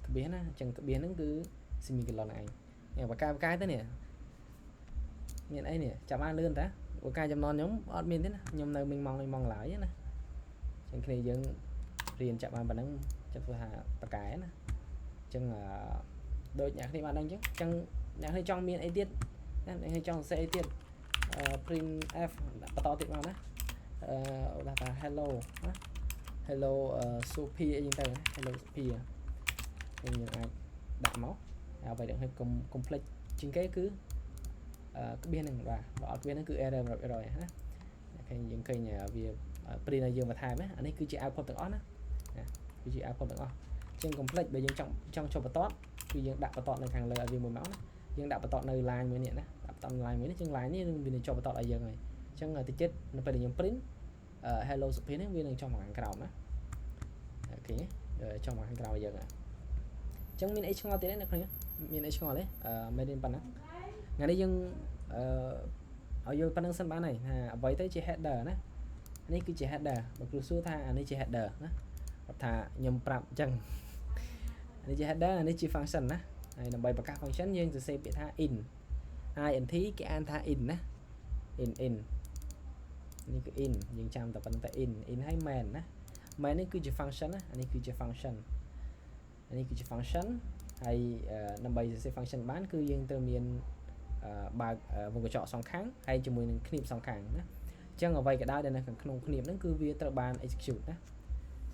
ក្បៀសណាអញ្ចឹងក្បៀសហ្នឹងគឺ semicolon ឯងនេះបកាយទៅនេះមានអីនេះចាប់បានលឿនតាបកាយចំណន់ខ្ញុំអត់មានទេណាខ្ញុំនៅមីងម៉ងឡើយណាអញ្ចឹងគ្នាយើងរៀនចាប់បានប៉ុណ្ណឹងចាប់ថាបកាយណាអញ្ចឹងដូចអ្នកគ្នាបានដឹងអញ្ចឹងអ្នកគ្នាចង់មានអីទៀតណាអ្នកគ្នាចង់សរសេរអីទៀតprintf បន្តទៀតមកណាដាក់ថា hello ណា hello Sophie អីចឹងទៅណា hello Sophie យើងអាចដាក់មកហើយអ្វីដែលកុំភ្លេចជាងគេគឺក្បៀសហ្នឹងបាទបើអត់ក្បៀសហ្នឹងគឺ error 100%ណាឃើញយើងឃើញវា print ឲ្យយើងបន្ថែមណាអានេះគឺជា output ទាំងអស់ណាគឺជា output ទាំងអស់ជាងកុំភ្លេចបើយើងចង់ចុះបន្តគឺយើងដាក់បន្តនៅខាងលើឲ្យវាមួយមកណាយើងដាក់បន្តនៅ line មួយនេះណាដាក់បន្ត line មួយនេះជាង line នេះនឹងវានឹងចុះបន្តឲ្យយើងហើយអញ្ចឹងតិចទៀតនៅពេលដែលយើង print hello Sophie នេះវានឹងចុះមកខាងក្រោមណាអូខេចុះមកខាងក្រោមឲ្យយើងអញ្ចឹងមានអីឆ្ងល់ទៀតទេអ្នកគ្នាមានអីឆ្ងល់ទេមែនទេប៉ុណ្ណាថ្ងៃនេះយើងឲ្យយល់ប៉ុណ្្នឹងសិនបានហើយថាអ្វីទៅជា header ណានេះគឺជា header បើគ្រូសួរថាអានេះជា header ណាគាត់ថាខ្ញុំប្រាប់អញ្ចឹងអានេះជា header អានេះជា function ណាហើយដើម្បីបង្កើត function យើងសរសេរពាក្យថា in int គេអានថា in ណា in នេះគឺ in យើងចាំតែប៉ុណ្្នឹងតែ in ហើយ main ណា main នេះគឺជា function ណាអានេះគឺជា function ហើយដើម្បីសរសេរ function បានគឺយើងត្រូវមានបើកវងកញ្ចក់សងខាងហើយជាមួយនឹង knip សងខាងណា ចឹងអ្វីក៏ដោយដែលនៅខាងក្នុងគ្នាហ្នឹងគឺវាត្រូវបាន execute ណា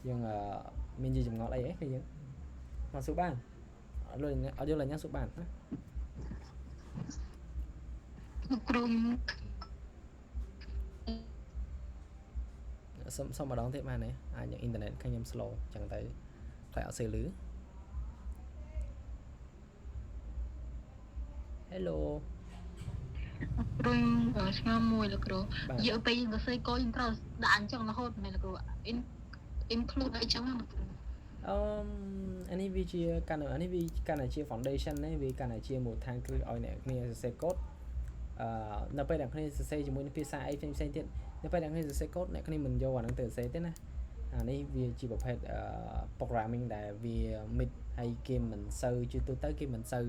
យើងមានជាចម្ងល់អីគឺយើងមកសួរបានអត់យល់ឡើងញ៉ាំសួរបានណា លោកគ្រូ សុំម្ដងទៀតបានទេអាចអ៊ីនធឺណិតខ្ញុំ slow ចឹងទៅខ្លាចអត់សូវលឺ Hello គ្រូឆ្ងល់មួយលោកគ្រូយកពេលយើងសរសេរកូដយើងត្រូវដាក់អញ្ចឹងរហូតមែនលោកគ្រូ include អីចឹងណាលោកគ្រូ អានេះវាជាកាន់អានេះវាកាន់តែជា foundation ណាវាកាន់តែជាមួយឋានគ្រឹះឲ្យអ្នកគ្នាសរសេរកូដនៅពេលអ្នកគ្នាសរសេរជាមួយនឹងភាសាអីផ្សេងទៀតនៅពេលអ្នកគ្នាសរសេរកូដអ្នកគ្នាមិនយកអាហ្នឹងទៅសរសេរទេណាអានេះវាជាប្រភេទprogramming ដែលវា mid ហើយគេមិនសូវជាទូទៅគេមិនសូវ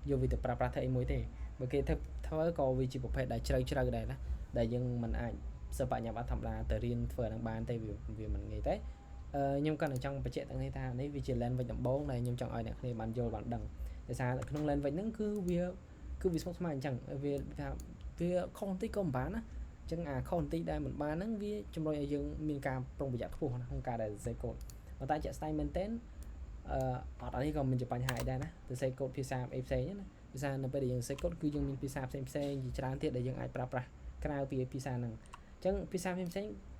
យកវាទៅប្រើប្រាស់ធ្វើអីមួយទេបើគេធ្វើក៏វាជាប្រភេទដែលជ្រៅដែរណាដែលយើងមិនអាចសិស្សបញ្ញាបត្រធម្មតាទៅរៀនធ្វើហ្នឹងបានទេវាមិនងាយទេខ្ញុំគាត់ចង់បញ្ជាក់ទាំងនេះថានេះវាជា language ដំបូងដែលខ្ញុំចង់ឲ្យអ្នកគ្នាបានយល់បានដឹងដោយសារក្នុង language ហ្នឹងគឺវាស្មុគស្មាញអញ្ចឹងវាថាវាខុសបន្តិចក៏មិនបានណាអញ្ចឹងអាខុសបន្តិចដែលមិនបានហ្នឹងវាជំរុញឲ្យយើងមានការប្រុងប្រយ័ត្នខ្ពស់ក្នុងការដែលសរសេរកូដប៉ុន្តែជាក់ស្ដែងមែនទែនអត់អានេះក៏មិនជាបញ្ហាអីដែរណាសរសេរកូដភាសាអីផ្សេងណាភាសានៅពេលដែលយើងសរសេរកូដគឺយើងមានភាសាផ្សេងជាច្រើនទៀតដែលយើងអាចប្រើប្រាស់ក្រៅពីភាសាហ្នឹងអញ្ចឹងភាសាផ្សេង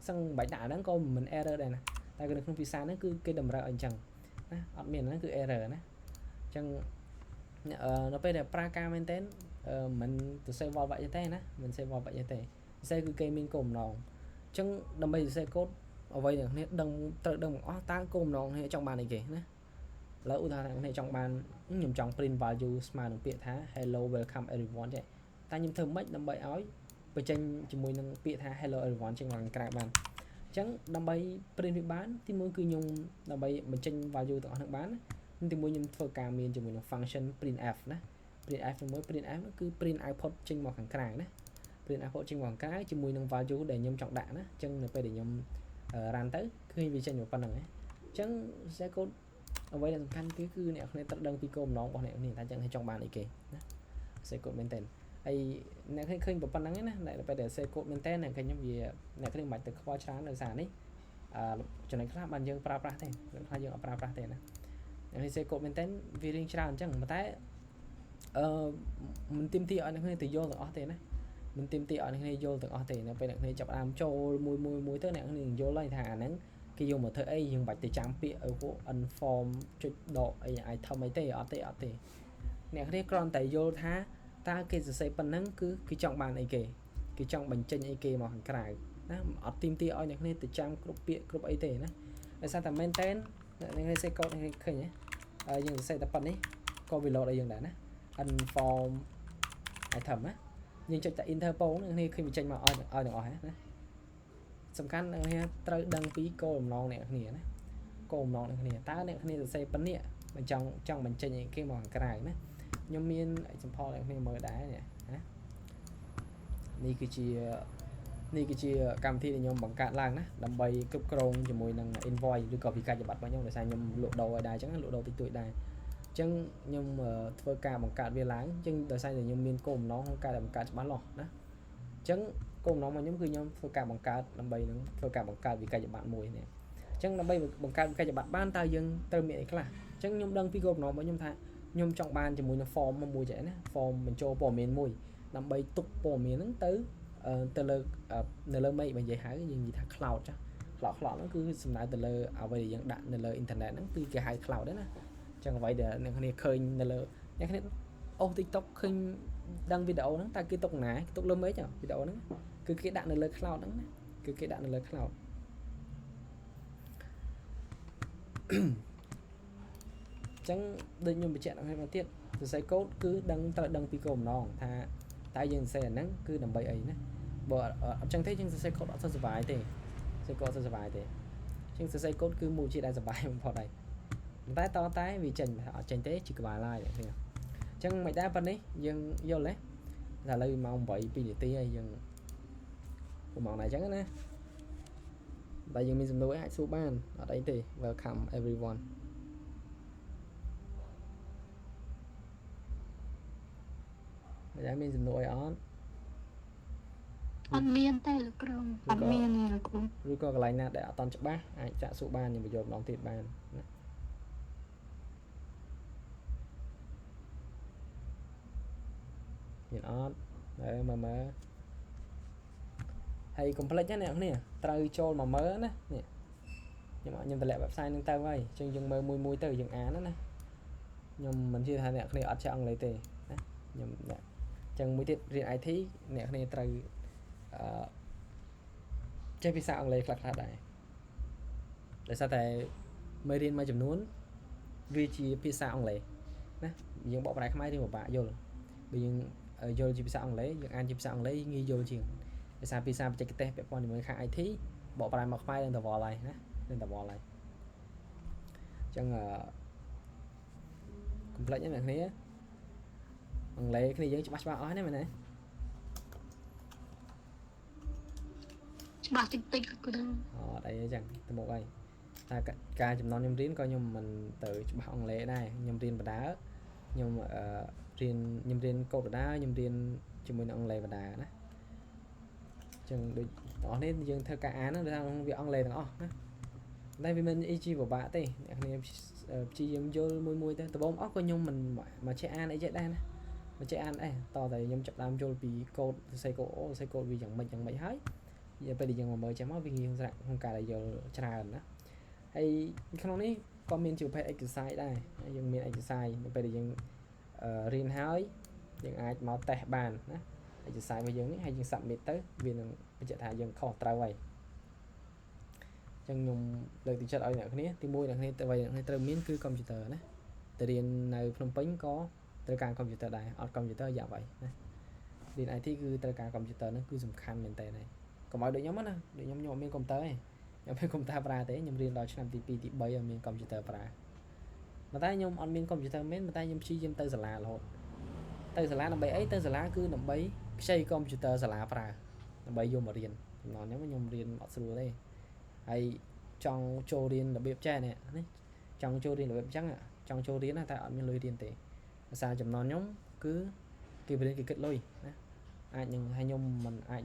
សឹងបាច់ដាក់ហ្នឹងក៏មិន error ដែរណាតែនៅក្នុងភាសាហ្នឹងគឺគេតម្រូវឲ្យអញ្ចឹងណាអត់មានហ្នឹងគឺ error ណាអញ្ចឹងនៅពេលដែលប្រើការមែនទែនមិនទៅសេវល់បាក់ទេណាមិនសេវល់បាក់ទេពិសេសគឺគេមានគោលបំណងអញ្ចឹងដើម្បីសរសេរកូដអ្វីទាំងគ្នាដឹងត្រូវដឹងទាំងអស់តើគោលបំណងនេះចង់បានអីគេណាឥឡូវឧទាហរណ៍នេះចង់បានខ្ញុំចង់ print value ស្មើនឹងពាក្យថា hello welcome everyone ទេតែខ្ញុំធ្វើម៉េចដើម្បីឲ្យបញ្ចេញជាមួយនឹងពាក្យថា hello everyone ចេញមកខាងក្រៅបានអញ្ចឹងដើម្បី print វាបានទីមួយគឺខ្ញុំដើម្បីបញ្ចេញ value ទាំងអស់ហ្នឹងបានទីមួយខ្ញុំធ្វើការមានជាមួយនឹង function printf ណា printf ជាមួយ printf គឺ print output ចេញមកខាងក្រៅណា print output ចេញមកខាងក្រៅជាមួយនឹង value ដែលខ្ញុំចង់ដាក់ណាអញ្ចឹងនៅពេលដែលខ្ញុំ run ទៅឃើញវាចេញមកប៉ុណ្្នឹងណាអញ្ចឹង share code អ្វីដែលសំខាន់គឺអ្នកគ្នាត្រូវដឹងពីគោលបំណងរបស់អ្នកគ្នាថាចឹងចង់បានអីគេណា share code មែនតើហើយអ្នកឃើញប៉ុណ្្នឹងណាតែពេលដែល share code មែនតើអ្នកខ្ញុំវាអ្នកគ្នាមិនបាច់ទៅខ្វល់ច្រើនដោយសារនេះចំណុចខ្លះបានយើងប្រើប្រាស់ទេខ្លះយើងអត់ប្រើប្រាស់ទេណាអ្នកនេះ share code មែនតើវារៀងច្រើនអញ្ចឹងប៉ុន្តែមិនទាមទារឲ្យអ្នកគ្នាទៅយល់ទាំងអស់ទេណាមិនទាមទារឲ្យអ្នកគ្នាយល់ទាំងអស់ទេនៅពេលអ្នកគ្នាចាប់ដើមចូលមួយទៅអ្នកគ្នាយល់ហើយថាអាហ្នឹងគេយកមកធ្វើអីយើងបាច់ទៅចាំពាក្យពួក inform ចុចដកអី item អីទេអត់ទេអ្នកគ្នាគ្រាន់តែយល់ថាតើគេសរសេរប៉ុណ្ណឹងគឺគេចង់បានអីគេចង់បញ្ចេញអីគេមកខាងក្រៅណាអត់ទាមទារឲ្យអ្នកគ្នាទៅចាំគ្រប់ពាក្យគ្រប់អីទេណាដោយសារតែមែនតើអ្នកគ្នាសេកូដអ្នកគ្នាឃើញហ៎យើងសរសេរតែប៉ុណ្នេះក៏វា load ឲ្យយើងដែរណា inform item ណាយើងចុចតែ enter ពងអ្នកគ្នាឃើញវាចេញមកឲ្យទាំងអស់ណាសំខាន់អ្នកគ្នាត្រូវដឹងពីគោលបំណងអ្នកគ្នាណាគោលបំណងអ្នកគ្នាតើអ្នកគ្នាសរសេរប៉ុណ្នេះមិនចង់បញ្ចេញអីគេមកខាងក្រៅណាខ្ញុំមាន example អ្នកគ្នាមើលដែរណានេះគឺជាកម្មវិធីដែលខ្ញុំបង្កើតឡើងណាដើម្បីគ្រប់គ្រងជាមួយនឹង invoice ឬក៏វិក័យប័ត្ររបស់ខ្ញុំដោយសារខ្ញុំលក់ដូរឲ្យដែរអញ្ចឹងលក់ដូរតិចតួចដែរអញ្ចឹងខ្ញុំធ្វើការបង្កើតវាឡើងអញ្ចឹងដោយសារតែខ្ញុំមានគោលបំណងក្នុងការបង្កើតច្បាស់លាស់ណាអញ្ចឹងគោលបំណងរបស់ខ្ញុំគឺខ្ញុំធ្វើការបង្កើតដើម្បីនឹងធ្វើការបង្កើតវិក័យប័ត្រមួយនេះអញ្ចឹងដើម្បីបង្កើតវិក័យប័ត្របានតើយើងត្រូវមានអីខ្លះអញ្ចឹងខ្ញុំដឹងពីគោលបំណងរបស់ខ្ញុំថាខ្ញុំចង់បានជាមួយនឹង form មួយចេះណា form បញ្ចូលព័ត៌មានមួយដើម្បីទុកព័ត៌មានហ្នឹងទៅលើនៅលើ mail បើនិយាយហៅយើងនិយាយថា cloud ចា cloud ហ្នឹងគឺសំដៅទៅលើអ្វីដែលយើងដាក់នៅលើ internet ហ្នឹងគឺគេហៅ cloud ដែរណាអញ្ចឹងអ្វីដែលអ្នកគ្នាឃើញនៅលើអ្នកគ្នាអូស TikTok ឃើញដឹងវីដេអូហ្នឹងតែគេទុកណាគេទុកលើ mail ចាវីដេអូហ្នឹងគឺគេដាក់នៅលើ cloud ហ្នឹងណាគឺគេដាក់នៅលើ cloud អញ្ចឹងដូចខ្ញុំបញ្ជាក់ដល់ហើយមកទៀតសរសេរកូដគឺត្រូវដឹងពីគោលបំណងថាតែយើងសរសេរអាហ្នឹងគឺដើម្បីអីណាបើអត់ចឹងទេយើងសរសេរកូដអត់សូវសុបាយទេសរសេរកូដអត់សូវសុបាយទេជាងសរសេរកូដគឺមួយជាដែលសុបាយបំផុតហើយតែវាចេញអត់ចេញទេជាក្បាលឡាយអញ្ចឹងមិនដែរប៉ុណ្នេះយើងយល់ទេតែឥឡូវម៉ោង8 2នាទីហើយយើងម៉ោងណាអញ្ចឹងណាតែយើងមានសំណួរអាចសួរបានអត់អីទេ welcome everyone តែមានសំណួរអីអត់ អត់មានទេលោកគ្រូអត់មានទេលោកគ្រូ ឬក៏កន្លែងណាដែលអត់តន់ច្បាស់អាចចាក់សួរបានខ្ញុំបញ្យល់ម្ដងទៀតបានណាមានអត់មើលហើយកុំភ្លេចណាអ្នកគ្នាត្រូវចូលមកមើលណានេះខ្ញុំតម្លាក់ website នឹងទៅហើយអញ្ចឹងយើងមើលមួយទៅយើងអានណាខ្ញុំមិនជឿថាអ្នកគ្នាអត់ចេះអង់គ្លេសទេណាខ្ញុំអញ្ចឹងមួយទៀតរៀន IT អ្នកគ្នាត្រូវចេះភាសាអង់គ្លេសខ្លះៗដែរដោយសារតែមេរៀនមួយចំនួនវាជាភាសាអង់គ្លេសណាយើងបកប្រែខ្មែរយើងពិបាកយល់បើយើងយល់ជាភាសាអង់គ្លេសយើងអានជាភាសាអង់គ្លេសងាយយល់ជាងភាសាបច្ចេកទេសពាក់ព័ន្ធជាមួយខាង IT បកប្រែមកខ្មែរនឹងតវល់ហើយណានឹងតវល់ហើយអញ្ចឹងកុំភ្លេចណាអ្នកគ្នាអង់គ្លេសគ្នាយើងច្បាស់អស់ណាមែនទេច្បាស់តិចតិចគ្រូអត់អីចឹងទៅមុខហើយតែការចំណន់ខ្ញុំរៀនក៏ខ្ញុំមិនទៅច្បាស់អង់គ្លេសដែរខ្ញុំរៀនបដាខ្ញុំរៀនកូដបដាខ្ញុំរៀនជាមួយនឹងអង់គ្លេសបដាណាចឹងដូចបងប្អូននេះយើងធ្វើការអានណាថាវាអង់គ្លេសទាំងអស់ណាតែវាមិនអីជីពិបាកទេអ្នកគ្នាព្យាយាមយល់មួយទៅដំបូងអស់ក៏ខ្ញុំមិនមកចេះអានអីចេះដែរណាមកចេះអានដែរតតែខ្ញុំចាប់ដើមយល់ពីកូដសរសេរកូដសរសេរកូដវាយ៉ាងម៉េចហើយពេលដែលយើងមកមើលចេះមកវាងាយក្នុងការដែលយល់ច្រើនណាហើយក្នុងនេះក៏មានជាប្រភេទ exercise ដែរយើងមាន exercise នៅពេលដែលយើងរៀនហើយយើងអាចមកតេស្តបានណា exercise របស់យើងនេះហើយយើង submit ទៅវានឹងបញ្ជាក់ថាយើងខុសត្រូវហើយអញ្ចឹងខ្ញុំលើកទឹកចិត្តឲ្យអ្នកគ្នាទី1អ្នកគ្នាទៅអ្នកគ្នាត្រូវមានគឺ computer ណាទៅរៀននៅភ្នំពេញក៏ត្រូវការ computer ដែរអត់ computer យ៉ាប់ហើយណារៀន IT គឺត្រូវការ computer ហ្នឹងគឺសំខាន់មែនតើណាកុំឲ្យដូចខ្ញុំណាដូចខ្ញុំអត់មាន computer ទេខ្ញុំមាន computer ប្រើទេខ្ញុំរៀនដល់ឆ្នាំទី2ទី3ឲ្យមាន computer ប្រើប៉ុន្តែខ្ញុំអត់មាន computer មែនប៉ុន្តែខ្ញុំព្យាយាមទៅសាលារហូតទៅសាលាដើម្បីអីទៅសាលាគឺដើម្បីខ្ចី computer សាលាប្រើដើម្បីយកមករៀនចំណងខ្ញុំរៀនអត់ស្រួលទេហើយចង់ចូលរៀនរបៀបចេះនេះចង់ចូលរៀនរបៀបអញ្ចឹងចង់ចូលរៀនតែអត់មានលុយរៀនទេភាសាចំណងខ្ញុំគឺគេរៀនគេគិតលុយណាអាចនឹងឲ្យខ្ញុំមិនអាច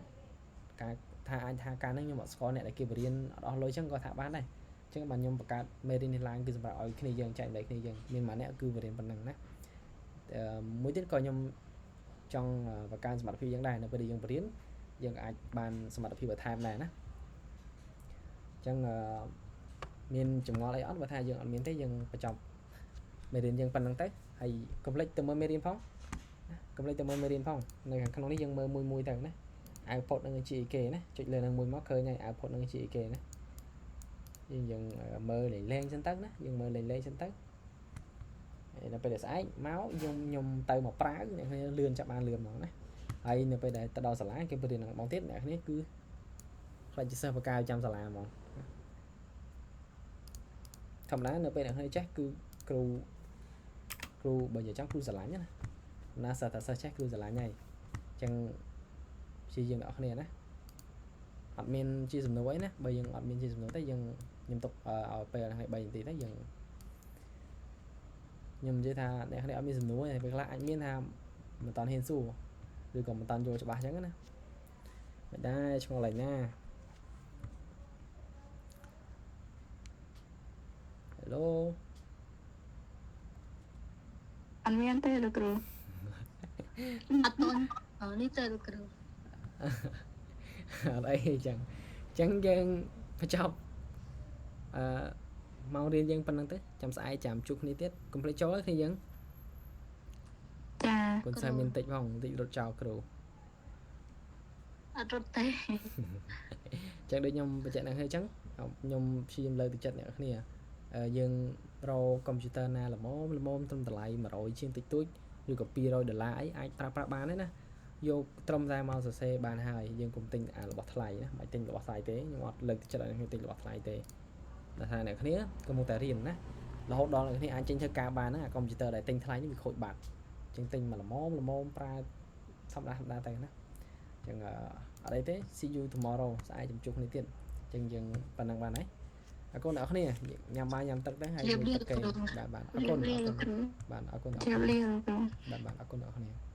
ការថាការហ្នឹងខ្ញុំអត់ស្គាល់អ្នកដែលគេបរៀនអត់អស់លុយអញ្ចឹងក៏ថាបានដែរអញ្ចឹងបាទខ្ញុំបង្កើតមេរៀននេះឡើងគឺសម្រាប់ឲ្យគ្នាយើងចែកលេខគ្នាយើងមានម្នាក់គឺបរៀនប៉ុណ្ណឹងណាមួយទៀតក៏ខ្ញុំចង់បង្កើនសមត្ថភាពយើងដែរនៅពេលដែលយើងបរៀនយើងអាចបានសមត្ថភាពបន្ថែមដែរណាអញ្ចឹងមានចម្ងល់អីអត់បើថាយើងអត់មានទេយើងបញ្ចប់មេរៀនយើងប៉ុណ្ណឹងទៅហើយកុំភ្លេចទៅមើលមេរៀនផងកុំភ្លេចទៅមើលមេរៀនផងនៅខាងក្នុងនេះយើងមើលមួយទៅណាoutput នឹងជាអីគេណាចុចលើនឹងមួយមកឃើញហើយ output នឹងជាអីគេណាយើងមើលលេងសិនទៅណាយើងមើលលេងសិនទៅហើយដល់ពេលដែលស្អែកមកខ្ញុំទៅមកប្រើអ្នកគ្នាលឿនចាប់បានលឿនហ្មងណាហើយនៅពេលដែលទៅដល់សាលាគេបរៀននឹងបងទៀតអ្នកគ្នាគឺខ្លាចជាសិស្សបកាយចាំសាលាហ្មងធម្មតានៅពេលអ្នកគ្នាចេះគឺគ្រូបើនិយាយចាំគ្រូស្រឡាញ់ណាសិស្សតែសិស្សចេះគ្រូស្រឡាញ់ហើយអញ្ចឹងជាយើងអ្នកគ្នាណាអត់មានជាសំណួរអីណាបើយើងអត់មានជាសំណួរទេខ្ញុំទុកឲ្យពេល3នាទីទៅខ្ញុំនិយាយថាអ្នកគ្នាអត់មានសំណួរទេពេលខ្លះអាចមានថាមិនតាន់ហ៊ានសួរឬក៏មិនតាន់យល់ច្បាស់អញ្ចឹងណាមិនដែរឆ្ងល់ឡើយណា Hello អត់មានទេលោកគ្រូអត់ទាន់នេះទេលោកគ្រូអត់អីចឹងយើងបញ្ចប់មករៀនយើងប៉ុណ្្នឹងទៅចាំស្អែកចាំជួបគ្នាទៀតកុំភ្លេចចូលគ្នាយើងចាកូនសិស្សមានតិចផងតិចរត់ចោលគ្រូអត់រត់ទេចឹងដូចខ្ញុំបញ្ជាក់អ្នកគ្នាចឹងខ្ញុំព្យាយាមលើកទឹកចិត្តអ្នកគ្នាយើងរកកុំព្យូទ័រណាល្មមត្រឹមតម្លៃ100ជាងតិចតួចឬក៏$200អីអាចប្រើប្រាស់បានទេណាយកត្រឹមតែមកសរសេរបានហើយយើងកុំទិញរបស់ថ្លៃណាមិនទិញរបស់ថ្លៃទេខ្ញុំអត់លើកទឹកចិត្តឲ្យអ្នកទិញរបស់ថ្លៃទេតែថាអ្នកគ្នាក៏មកតែរៀនណារហូតដល់អ្នកគ្នាអាចចេញធ្វើការបានណាកុំព្យូទ័រដែលទិញថ្លៃនេះវាខូចបាត់ចឹងទិញមកល្មមប្រើធម្មតាទៅណាចឹងអត់អីទេ see you tomorrow ស្អែកជួបគ្នាទៀតចឹងយើងប៉ុណ្ណឹងបានហើយអរគុណអ្នកគ្នាញ៉ាំបាយញ៉ាំទឹកដែរហើយបាទអរគុណបាទអរគុណអ្នកគ្នា